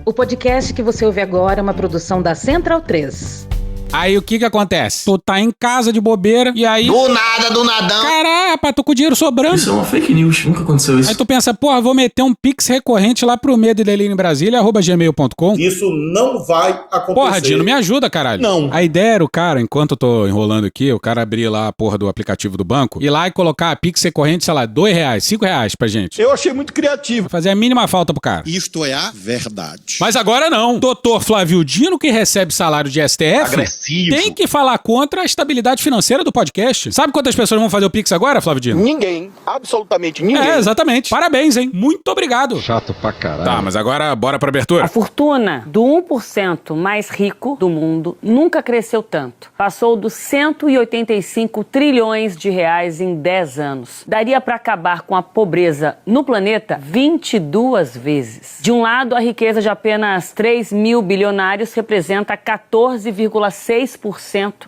O podcast que você ouve agora é uma produção da Central 3. Aí o que acontece? Tu tá em casa de bobeira e aí... Do nada, do nadão. Caramba, tô com o dinheiro sobrando. Isso é uma fake news, nunca aconteceu isso. Aí tu pensa, porra, vou meter um pix recorrente lá pro Medo e Delírio em Brasília, @gmail.com. Isso não vai acontecer. Porra, Dino, me ajuda, caralho. Não. A ideia era o cara, enquanto eu tô enrolando aqui, o cara abrir lá a porra do aplicativo do banco, ir lá e colocar a pix recorrente, sei lá, R$2, R$5 pra gente. Eu achei muito criativo. Vai fazer a mínima falta pro cara. Isto é a verdade. Mas agora não. Doutor Flávio Dino, que recebe salário de STF, Agressivo. tem que falar contra a estabilidade financeira do podcast. Sabe quantas pessoas vão fazer o Pix agora, Flávio Dino? Ninguém. Absolutamente ninguém. É, exatamente. Parabéns, hein? Muito obrigado. Chato pra caralho. Tá, mas agora bora pra abertura. A fortuna do 1% mais rico do mundo nunca cresceu tanto. Passou dos 185 trilhões de reais em 10 anos. Daria para acabar com a pobreza no planeta 22 vezes. De um lado, a riqueza de apenas 3 mil bilionários representa 14,6%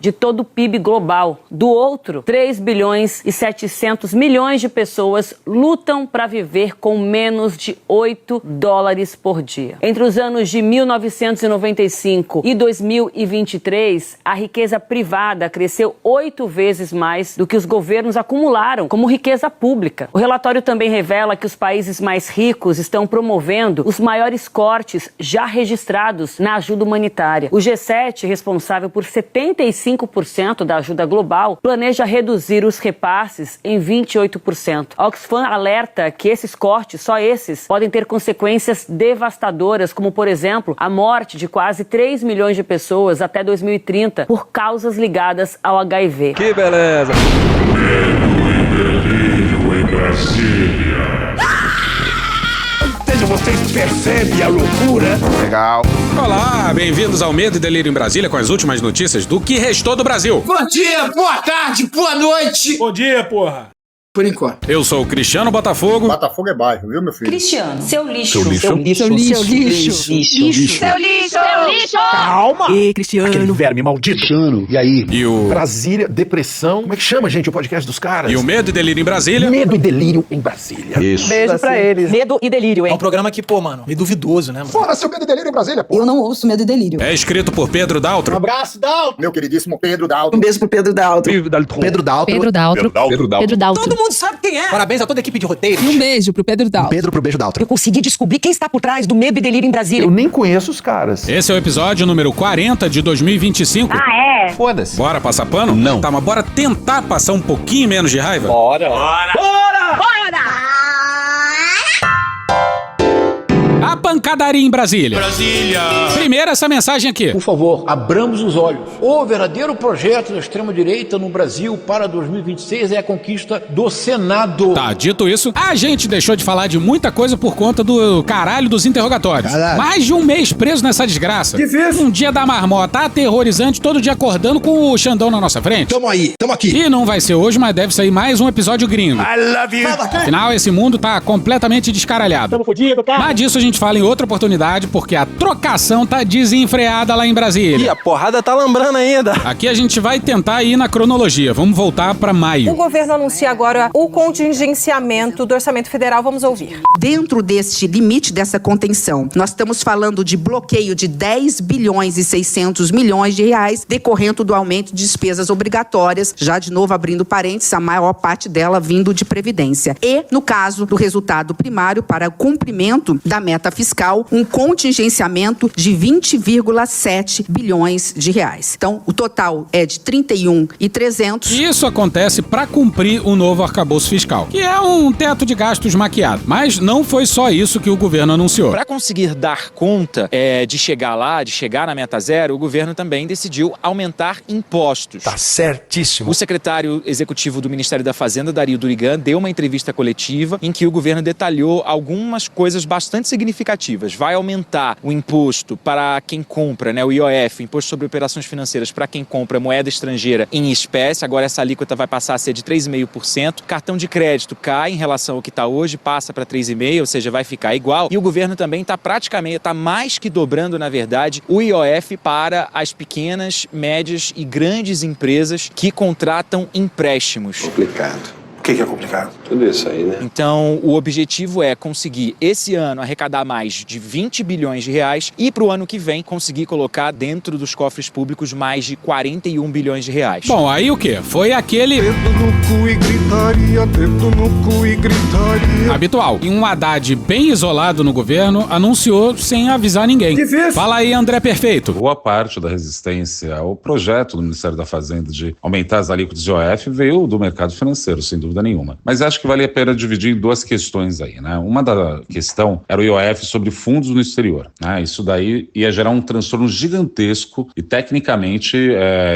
de todo o PIB global. Do outro, 3 bilhões e 700 milhões de pessoas lutam para viver com menos de $8 por dia. Entre os anos de 1995 e 2023, a riqueza privada cresceu 8 vezes mais do que os governos acumularam como riqueza pública. O relatório também revela que os países mais ricos estão promovendo os maiores cortes já registrados na ajuda humanitária. O G7, responsável por 75% da ajuda global, planeja reduzir os repasses em 28%. A Oxfam alerta que esses cortes, só esses, podem ter consequências devastadoras, como, por exemplo, a morte de quase 3 milhões de pessoas até 2030 por causas ligadas ao HIV. Que beleza! Vocês percebem a loucura? Legal. Olá, bem-vindos ao Medo e Delírio em Brasília com as últimas notícias do que restou do Brasil. Bom dia, boa tarde, boa noite. Bom dia, porra. Por enquanto. Eu sou o Cristiano Botafogo. Botafogo é bairro, viu, meu filho? Cristiano, seu lixo. Seu lixo. Seu lixo. Seu lixo. Seu lixo. Calma. E Cristiano. Aquele verme maldito. Cristiano. E aí? E o... Brasília, depressão. Como é que chama, gente, o podcast dos caras? E o Medo e Delírio em Brasília. Medo e delírio em Brasília. Isso. Beijo pra eles. Medo e delírio, É hein? um programa que, pô, mano, meio duvidoso, né, mano? Fora seu medo e delírio em Brasília, pô. Eu não ouço Medo e Delírio. É escrito por Pedro Daltro. Abraço, Dalton. Meu queridíssimo Pedro Daltro. Um beijo pro Pedro Daltro. Pedro Daltro. Pedro Daltro. Pedro Daltro. Todo mundo sabe quem é. Parabéns a toda a equipe de roteiro. E um beijo pro Pedro Daltro. Pedro pro beijo Daltro. Eu consegui descobrir quem está por trás do Medo e Delírio em Brasília. Eu nem conheço os caras. Esse é o episódio número 40 de 2025. Ah, é? Foda-se. Bora passar pano? Não. Tá, mas bora tentar passar um pouquinho menos de raiva? A pancadaria em Brasília. Primeiro essa mensagem aqui. Por favor, abramos os olhos. O verdadeiro projeto da extrema-direita no Brasil para 2026 é a conquista do Senado. Tá, dito isso, a gente deixou de falar de muita coisa por conta do caralho dos interrogatórios. Caralho. Mais de um mês preso nessa desgraça. Difícil. Um dia da marmota aterrorizante, todo dia acordando com o Xandão na nossa frente. Tamo aí, tamo aqui. E não vai ser hoje, mas deve sair mais um episódio gringo. I love you. Afinal, esse mundo tá completamente descaralhado. Tamo fudido, cara. Mas disso a gente fala em outra oportunidade, porque a trocação tá desenfreada lá em Brasília. a porrada tá lambrando ainda. Aqui a gente vai tentar ir na cronologia. Vamos voltar pra O maio. governo anuncia agora o contingenciamento do orçamento federal. Vamos ouvir. Dentro deste limite dessa contenção, nós estamos falando de bloqueio de 10 bilhões e 600 milhões de reais decorrendo do aumento de despesas obrigatórias, já de novo abrindo parênteses, a maior parte dela vindo de Previdência. E, no caso do resultado primário, para o cumprimento da meta fiscal, um contingenciamento de 20,7 bilhões de reais. Então, o total é de 31,300. Isso acontece para cumprir o novo arcabouço fiscal, que é um teto de gastos maquiado. Mas não foi só isso que o governo anunciou. Para conseguir dar conta de chegar lá, de chegar na meta zero, o governo também decidiu aumentar impostos. Tá certíssimo. O secretário executivo do Ministério da Fazenda, Dario Durigan, deu uma entrevista coletiva em que o governo detalhou algumas coisas bastante significativas. Vai aumentar o imposto para quem compra, o IOF, Imposto sobre Operações Financeiras, para quem compra moeda estrangeira em espécie. Agora essa alíquota vai passar a ser de 3,5%. Cartão de crédito cai em relação ao que está hoje, passa para 3,5%, ou seja, vai ficar igual. E o governo também está mais que dobrando, na verdade, o IOF para as pequenas, médias e grandes empresas que contratam empréstimos. Complicado. O que é complicado? tudo isso aí, né? Então, o objetivo é conseguir, esse ano, arrecadar mais de 20 bilhões de reais e, para o ano que vem, conseguir colocar dentro dos cofres públicos mais de 41 bilhões de reais. Bom, aí o quê? Foi aquele... Dedo no cu e gritaria, dedo no cu e gritaria. habitual. E um Haddad bem isolado no governo anunciou sem avisar ninguém. Difícil. Fala aí, André Perfeito. Boa parte da resistência ao projeto do Ministério da Fazenda de aumentar as alíquotas de IOF veio do mercado financeiro, sem dúvida nenhuma. Mas acho que vale a pena dividir em duas questões aí, né? Uma da questão era o IOF sobre fundos no exterior, né? Isso daí ia gerar um transtorno gigantesco e tecnicamente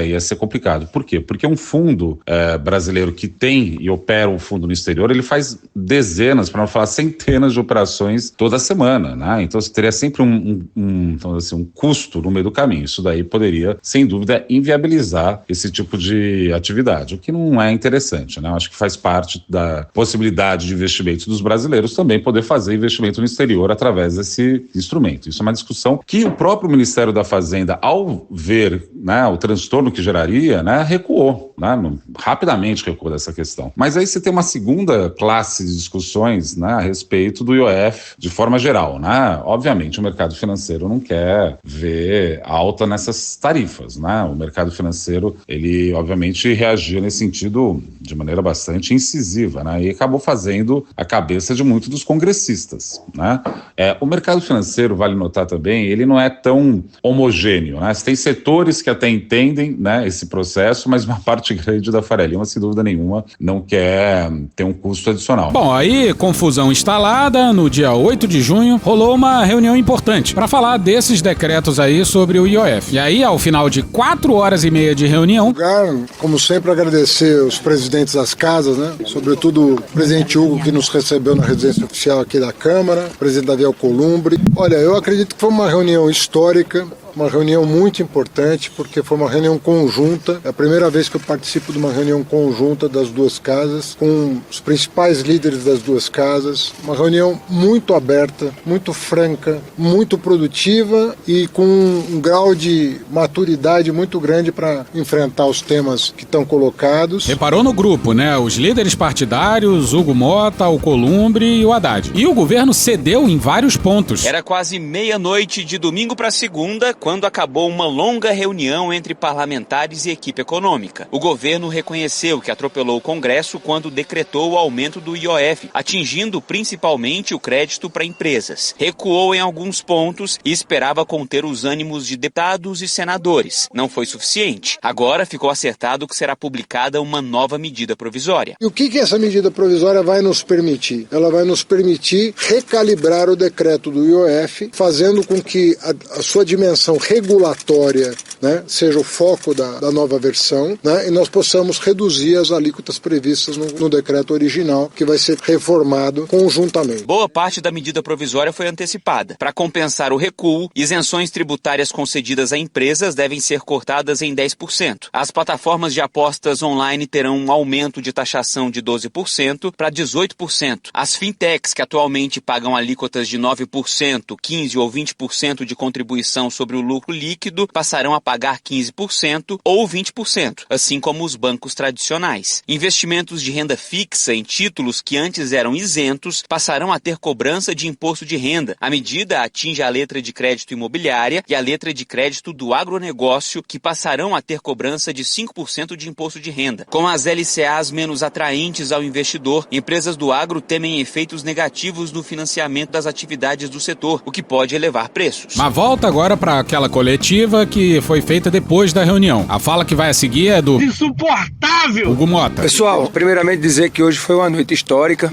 ia ser complicado. Por quê? Porque um fundo brasileiro que tem e opera um fundo no exterior, ele faz dezenas, para não falar centenas de operações toda semana, né? Então você teria sempre um custo no meio do caminho. Isso daí poderia, sem dúvida, inviabilizar esse tipo de atividade, o que não é interessante, né? Eu acho que faz parte da possibilidade de investimento dos brasileiros também poder fazer investimento no exterior através desse instrumento. Isso é uma discussão que o próprio Ministério da Fazenda, ao ver, né, o transtorno que geraria, né, recuou, né, rapidamente recuou dessa questão. Mas aí você tem uma segunda classe de discussões, né, a respeito do IOF de forma geral, né? Obviamente o mercado financeiro não quer ver alta nessas tarifas, né? O mercado financeiro, ele obviamente reagia nesse sentido de maneira bastante incisiva, né? E acabou fazendo a cabeça de muitos dos congressistas, né? O mercado financeiro, vale notar também, ele não é tão homogêneo, né? Você tem setores que até entendem, né, esse processo, mas uma parte grande da Faria Lima, sem dúvida nenhuma, não quer ter um custo adicional. Bom, aí, confusão instalada, no dia 8 de junho, rolou uma reunião importante para falar desses decretos aí sobre o IOF. E aí, ao final de 4 horas e meia de reunião... Como sempre, agradecer os presidentes das casas, né? Sobretudo o presidente Hugo, que nos recebeu na residência oficial aqui da Câmara, o presidente Davi Alcolumbre. Olha, eu acredito que foi uma reunião histórica, uma reunião muito importante, porque foi uma reunião conjunta. É a primeira vez que eu participo de uma reunião conjunta das duas casas, com os principais líderes das duas casas. Uma reunião muito aberta, muito franca, muito produtiva e com um grau de maturidade muito grande para enfrentar os temas que estão colocados. Reparou no grupo, né? Os líderes partidários, Hugo Mota, Alcolumbre e o Haddad. E o governo cedeu em vários pontos. Era quase meia-noite de domingo para segunda, quando acabou uma longa reunião entre parlamentares e equipe econômica. O governo reconheceu que atropelou o Congresso quando decretou o aumento do IOF, atingindo principalmente o crédito para empresas. Recuou em alguns pontos e esperava conter os ânimos de deputados e senadores. Não foi suficiente. Agora ficou acertado que será publicada uma nova medida provisória. E o que essa medida provisória vai nos permitir? Ela vai nos permitir recalibrar o decreto do IOF, fazendo com que a sua dimensão regulatória, né, seja o foco da nova versão, né, e nós possamos reduzir as alíquotas previstas no decreto original, que vai ser reformado conjuntamente. Boa parte da medida provisória foi antecipada. Para compensar o recuo, isenções tributárias concedidas a empresas devem ser cortadas em 10%. As plataformas de apostas online terão um aumento de taxação de 12% para 18%. As fintechs, que atualmente pagam alíquotas de 9%, 15% ou 20% de contribuição sobre o lucro líquido, passarão a pagar 15% ou 20%, assim como os bancos tradicionais. Investimentos de renda fixa em títulos que antes eram isentos passarão a ter cobrança de imposto de renda. A medida atinge a letra de crédito imobiliária e a letra de crédito do agronegócio, que passarão a ter cobrança de 5% de imposto de renda. Com as LCAs menos atraentes ao investidor, empresas do agro temem efeitos negativos no financiamento das atividades do setor, o que pode elevar preços. Mas volta agora para aquela coletiva que foi feita depois da reunião. A fala que vai a seguir é do... insuportável! Hugo Mota. Pessoal, primeiramente dizer que hoje foi uma noite histórica,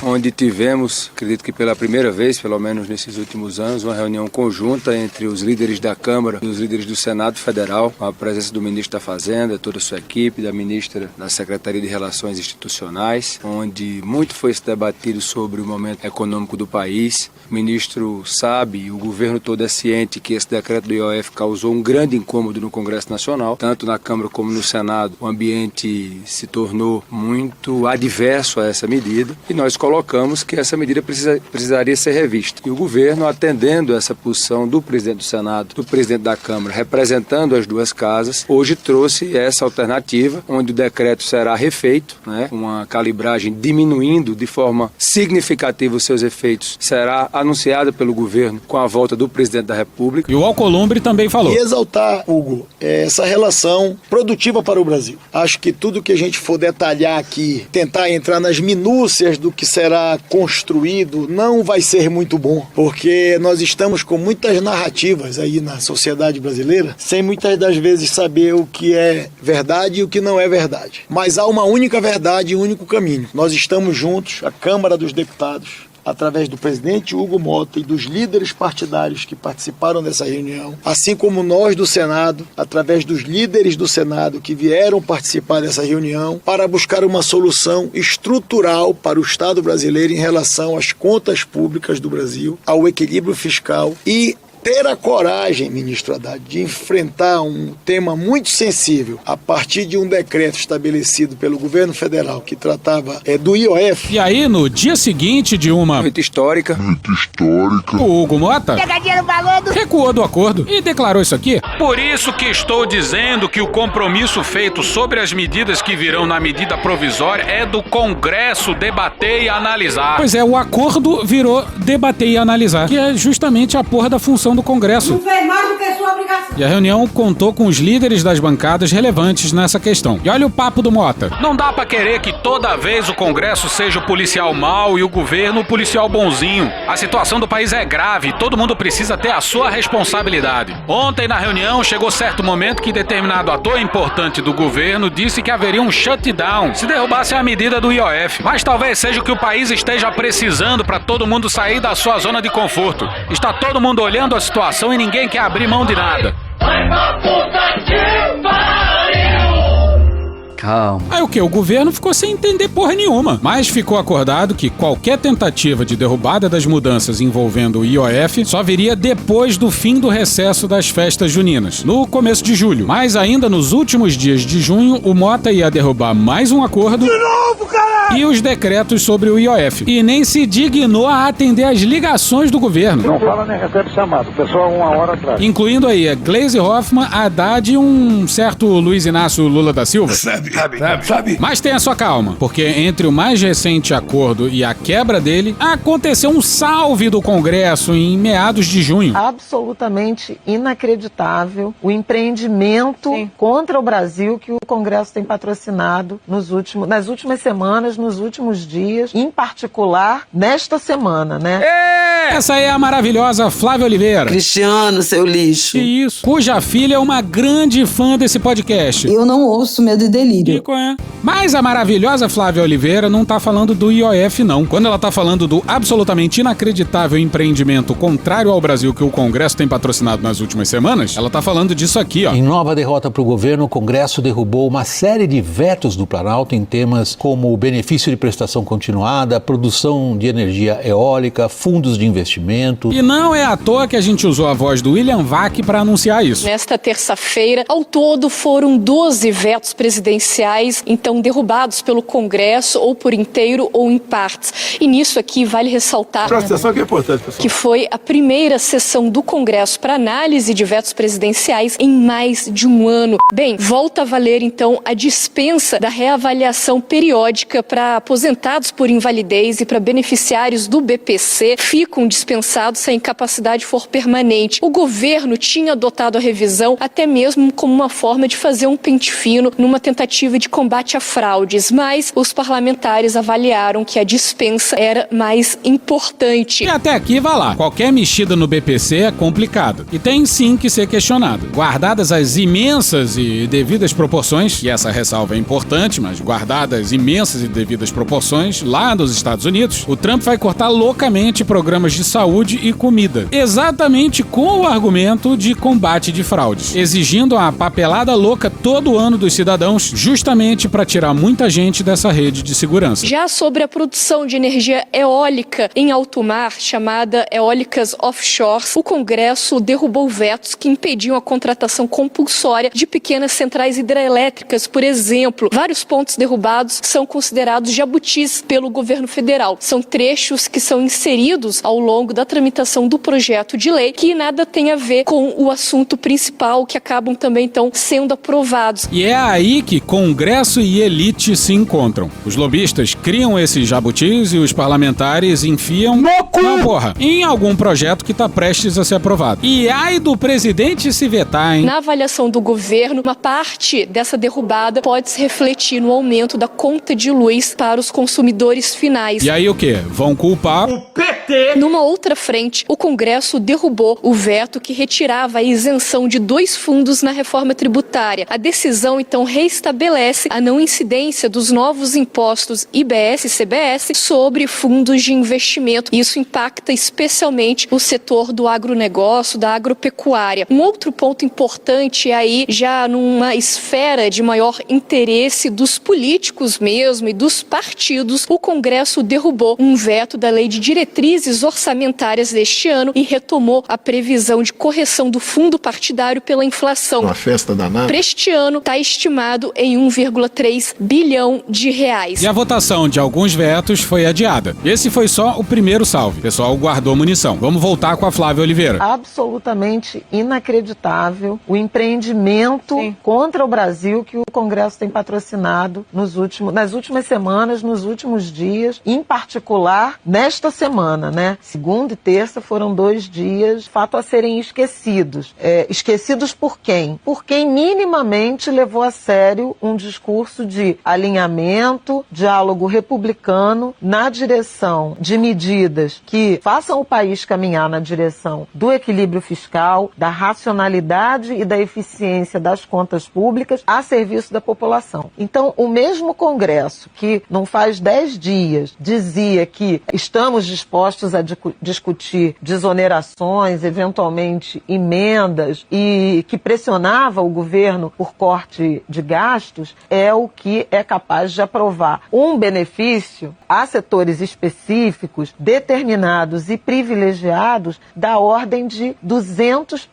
onde tivemos, acredito que pela primeira vez, pelo menos nesses últimos anos, uma reunião conjunta entre os líderes da Câmara e os líderes do Senado Federal, com a presença do ministro da Fazenda, toda a sua equipe, da ministra da Secretaria de Relações Institucionais, onde muito foi debatido sobre o momento econômico do país. O ministro sabe, o governo governo todo é ciente que esse decreto do IOF causou um grande incômodo no Congresso Nacional, tanto na Câmara como no Senado. O ambiente se tornou muito adverso a essa medida e nós colocamos que essa medida precisaria ser revista. E o governo, atendendo essa posição do presidente do Senado, do presidente da Câmara, representando as duas casas, hoje trouxe essa alternativa, onde o decreto será refeito, né, uma calibragem diminuindo de forma significativa os seus efeitos, será anunciada pelo governo com a volta do presidente da República. E o Alcolumbre também falou. E exaltar, Hugo, essa relação produtiva para o Brasil. Acho que tudo que a gente for detalhar aqui, tentar entrar nas minúcias do que será construído, não vai ser muito bom, porque nós estamos com muitas narrativas aí na sociedade brasileira, sem muitas das vezes saber o que é verdade e o que não é verdade. Mas há uma única verdade e um único caminho. Nós estamos juntos, a Câmara dos Deputados, através do presidente Hugo Mota e dos líderes partidários que participaram dessa reunião, assim como nós do Senado, através dos líderes do Senado que vieram participar dessa reunião, para buscar uma solução estrutural para o Estado brasileiro em relação às contas públicas do Brasil, ao equilíbrio fiscal e ter a coragem, ministro Haddad, de enfrentar um tema muito sensível a partir de um decreto estabelecido pelo governo federal que tratava do IOF. E aí, no dia seguinte de uma noite histórica, o Hugo Mota Pegadinha no balão recuou do acordo e declarou isso aqui. Por isso que estou dizendo que o compromisso feito sobre as medidas que virão na medida provisória é do Congresso debater e analisar. Pois é, o acordo virou debater e analisar, que é justamente a porra da função do Congresso. Não fez mais do que sua obrigação. E a reunião contou com os líderes das bancadas relevantes nessa questão. E olha o papo do Mota. Não dá pra querer que toda vez o Congresso seja o policial mau e o governo o policial bonzinho. A situação do país é grave e todo mundo precisa ter a sua responsabilidade. Ontem na reunião chegou certo momento que determinado ator importante do governo disse que haveria um shutdown se derrubasse a medida do IOF. Mas talvez seja o que o país esteja precisando para todo mundo sair da sua zona de conforto. Está todo mundo olhando a situação e ninguém quer abrir mão de nada. Vai pra puta que pariu! Calma. Aí o que? O governo ficou sem entender porra nenhuma. Mas ficou acordado que qualquer tentativa de derrubada das mudanças envolvendo o IOF só viria depois do fim do recesso das festas juninas, no começo de julho. Mas ainda nos últimos dias de junho, o Mota ia derrubar mais um acordo de novo, caralho! E os decretos sobre o IOF. E nem se dignou a atender as ligações do governo. Não fala nem recebe chamado. O pessoal 1 hora atrás. Incluindo aí a Gleisi Hoffmann, Haddad e um certo Luiz Inácio Lula da Silva. Sabe. Mas tenha sua calma, porque entre o mais recente acordo e a quebra dele, aconteceu um salve do Congresso em meados de junho. Absolutamente inacreditável o empreendimento contra o Brasil que o Congresso tem patrocinado nas últimas semanas, nos últimos dias, em particular nesta semana, né? Essa é a maravilhosa Flávia Oliveira. Cristiano, seu lixo. Isso. Cuja filha é uma grande fã desse podcast. Eu não ouço Medo e Delírio. Mas a maravilhosa Flávia Oliveira não tá falando do IOF, não. Quando ela tá falando do absolutamente inacreditável empreendimento contrário ao Brasil que o Congresso tem patrocinado nas últimas semanas, ela tá falando disso aqui, ó. Em nova derrota pro governo, o Congresso derrubou uma série de vetos do Planalto em temas como o benefício de prestação continuada, produção de energia eólica, fundos de investimento. E não é à toa que a gente usou a voz do William Vac para anunciar isso. Nesta terça-feira, ao todo foram 12 vetos presidenciais, então derrubados pelo Congresso ou por inteiro ou em partes. E nisso aqui vale ressaltar Presta atenção que é importante, pessoal. Que foi a primeira sessão do Congresso para análise de vetos presidenciais em mais de um ano. Bem, volta a valer então a dispensa da reavaliação periódica para aposentados por invalidez e para beneficiários do BPC ficam dispensados se a incapacidade for permanente. O governo tinha adotado a revisão até mesmo como uma forma de fazer um pente fino numa tentativa de combate a fraudes, mas os parlamentares avaliaram que a dispensa era mais importante. E até aqui vai lá. Qualquer mexida no BPC é complicado. E tem sim que ser questionado. Guardadas as imensas e devidas proporções, e essa ressalva é importante, mas guardadas imensas e devidas proporções, lá nos Estados Unidos, o Trump vai cortar loucamente programas de saúde e comida. Exatamente com o argumento de combate de fraudes. Exigindo a papelada louca todo ano dos cidadãos, justamente para tirar muita gente dessa rede de segurança. Já sobre a produção de energia eólica em alto mar, chamada eólicas offshore, o Congresso derrubou vetos que impediam a contratação compulsória de pequenas centrais hidrelétricas, por exemplo. Vários pontos derrubados são considerados jabutis pelo governo federal. São trechos que são inseridos ao longo da tramitação do projeto de lei que nada tem a ver com o assunto principal, que acabam também então sendo aprovados. E é aí que Congresso e elite se encontram. Os lobistas criam esses jabutis e os parlamentares enfiam não, porra, em algum projeto que está prestes a ser aprovado. E ai do presidente se vetar, hein? Na avaliação do governo, uma parte dessa derrubada pode se refletir no aumento da conta de luz para os consumidores finais. E aí o quê? Vão culpar o PT? Numa outra frente, o Congresso derrubou o veto que retirava a isenção de 2 fundos na reforma tributária. A decisão, então, reestabelece a não incidência dos novos impostos IBS e CBS sobre fundos de investimento. Isso impacta especialmente o setor do agronegócio, da agropecuária. Um outro ponto importante aí, já numa esfera de maior interesse dos políticos mesmo e dos partidos, o Congresso derrubou um veto da Lei de Diretrizes Orçamentárias deste ano e retomou a previsão de correção do fundo partidário pela inflação. Uma festa danada. Para este ano, está estimado em 1,3 bilhão de reais. E a votação de alguns vetos foi adiada. Esse foi só o primeiro salve. O pessoal guardou munição. Vamos voltar com a Flávia Oliveira. Absolutamente inacreditável o empreendimento contra o Brasil que o Congresso tem patrocinado nas últimas semanas, nos últimos dias, em particular nesta semana, né? Segunda e terça foram 2 dias, fato a serem esquecidos. Esquecidos por quem? Por quem minimamente levou a sério um discurso de alinhamento, diálogo republicano na direção de medidas que façam o país caminhar na direção do equilíbrio fiscal, da racionalidade e da eficiência das contas públicas a serviço da população. Então, o mesmo Congresso que não faz 10 dias dizia que estamos dispostos a discutir desonerações, eventualmente emendas, e que pressionava o governo por corte de gastos, é o que é capaz de aprovar um benefício a setores específicos, determinados e privilegiados da ordem de 200,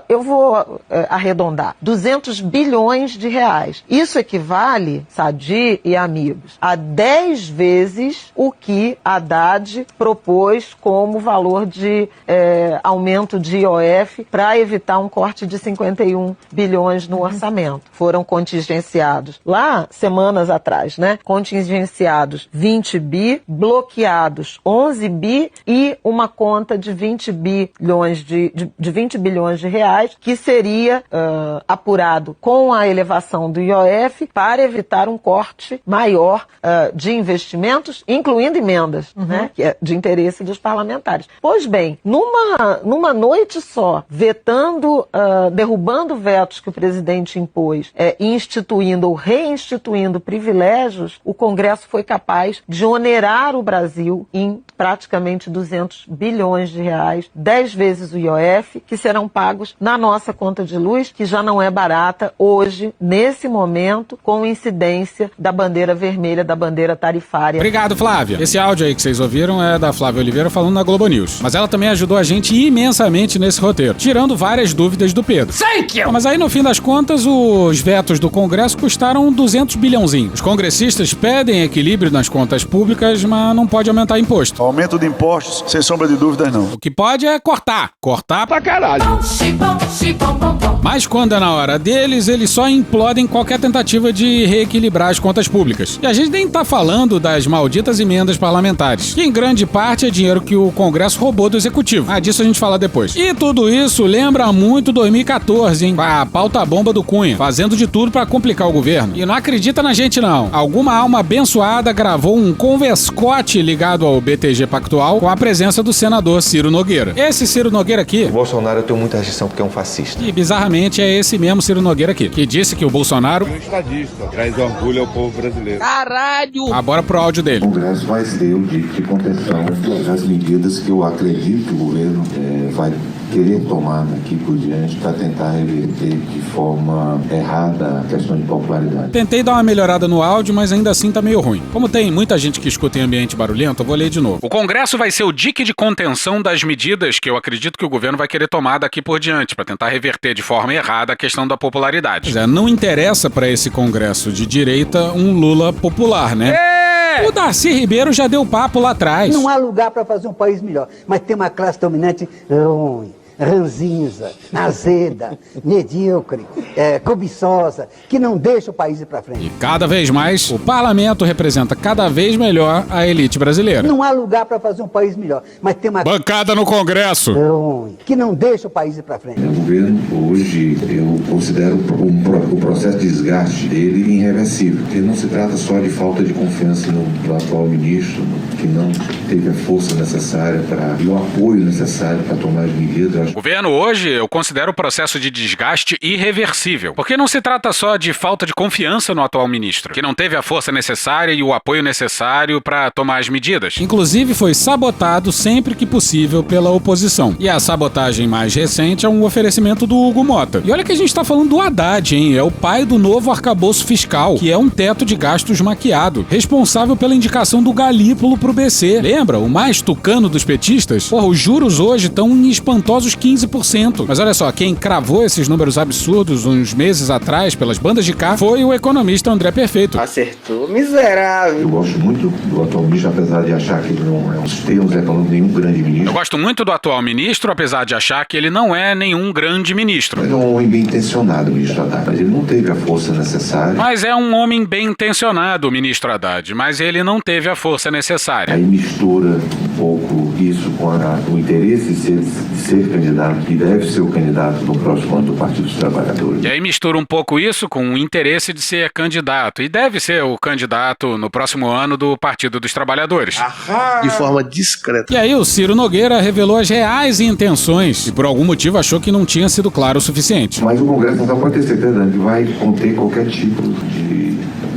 eu vou arredondar, 200 bilhões de reais. Isso equivale, Sadi e amigos, a 10 vezes o que Haddad propôs como valor de aumento de IOF para evitar um corte de 51 bilhões no orçamento. Foram contingenciados lá semanas atrás, né? Contingenciados 20 bi, bloqueados 11 bi e uma conta de 20 bilhões de 20 bilhões de reais que seria apurado com a elevação do IOF para evitar um corte maior de investimentos, incluindo emendas, né? Que é de interesse dos parlamentares. Pois bem, numa noite só, derrubando vetos que o presidente impôs, instituindo ou reinstituindo privilégios, o Congresso foi capaz de onerar o Brasil em praticamente 200 bilhões de reais, 10 vezes o IOF, que serão pagos na nossa conta de luz, que já não é barata hoje, nesse momento, com incidência da bandeira vermelha, da bandeira tarifária. Obrigado, Flávia. Esse áudio aí que vocês ouviram é da Flávia Oliveira falando na Globo News. Mas ela também ajudou a gente imensamente nesse roteiro, tirando várias dúvidas do Pedro. Mas aí, no fim das contas, os vetos do Congresso custaram 200 bilhãozinhos. Os congressistas pedem equilíbrio nas contas públicas, mas não pode aumentar imposto. Aumento de impostos, sem sombra de dúvidas, não. O que pode é cortar pra caralho. Mas quando é na hora deles, eles só implodem qualquer tentativa de reequilibrar as contas públicas. E a gente nem tá falando das malditas emendas parlamentares, que em grande parte é dinheiro que o Congresso roubou do Executivo. Disso a gente fala depois. E tudo isso lembra muito 2014, hein? A pauta-bomba do Cunha, fazendo de tudo pra complicar o governo. E não acredita na gente, não. Alguma alma abençoada gravou um converscote ligado ao BTG Pactual com a presença do senador Ciro Nogueira. Esse Ciro Nogueira aqui... O Bolsonaro eu tenho muita rejeição porque é um fascista. E bizarramente é esse mesmo Ciro Nogueira aqui, que disse que o Bolsonaro... Um estadista, traz orgulho ao povo brasileiro. Caralho! Bora pro áudio dele. O Congresso vai ter o tipo de contenção das medidas que eu acredito que o governo vai querer tomar daqui por diante para tentar reverter de forma errada a questão de popularidade. Tentei dar uma melhorada no áudio, mas ainda assim tá meio ruim. Como tem muita gente que escuta em ambiente barulhento, eu vou ler de novo. O Congresso vai ser o dique de contenção das medidas que eu acredito que o governo vai querer tomar daqui por diante, para tentar reverter de forma errada a questão da popularidade. Pois é, não interessa para esse Congresso de direita um Lula popular, né? O Darcy Ribeiro já deu papo lá atrás. Não há lugar para fazer um país melhor, mas tem uma classe dominante ruim, ranzinza, azeda, medíocre, cobiçosa, que não deixa o país ir para frente. E cada vez mais, o parlamento representa cada vez melhor a elite brasileira. Não há lugar para fazer um país melhor, mas tem uma bancada no Congresso ruim, que não deixa o país ir para frente. O governo, hoje, eu considero o processo de desgaste dele irreversível. Porque não se trata só de falta de confiança no atual ministro, que não teve a força necessária e o apoio necessário para tomar as medidas. O governo hoje eu considero o processo de desgaste irreversível, porque não se trata só de falta de confiança no atual ministro, que não teve a força necessária e o apoio necessário para tomar as medidas. Inclusive foi sabotado sempre que possível pela oposição. E a sabotagem mais recente é um oferecimento do Hugo Mota. E olha que a gente tá falando do Haddad, hein? É o pai do novo arcabouço fiscal, que é um teto de gastos maquiado, responsável pela indicação do Galípolo pro BC. Lembra? O mais tucano dos petistas? Porra, os juros hoje estão em espantosos 15%. Mas olha só, quem cravou esses números absurdos uns meses atrás pelas bandas de cá foi o economista André Perfeito. Acertou, miserável. Eu gosto muito do atual ministro, apesar de achar que ele não é nenhum grande ministro. Eu gosto muito do atual ministro, apesar de achar que ele não é nenhum grande ministro. Ele é um homem bem intencionado, o ministro Haddad, mas ele não teve a força necessária. Mas é um homem bem intencionado, o ministro Haddad, mas ele não teve a força necessária. Aí mistura um pouco isso com o interesse de ser candidato, que deve ser o candidato no próximo ano do Partido dos Trabalhadores. E aí mistura um pouco isso com o interesse de ser candidato, e deve ser o candidato no próximo ano do Partido dos Trabalhadores. De forma discreta. E aí o Ciro Nogueira revelou as reais intenções e por algum motivo achou que não tinha sido claro o suficiente. Mas o Congresso não pode ter certeza que vai conter qualquer tipo de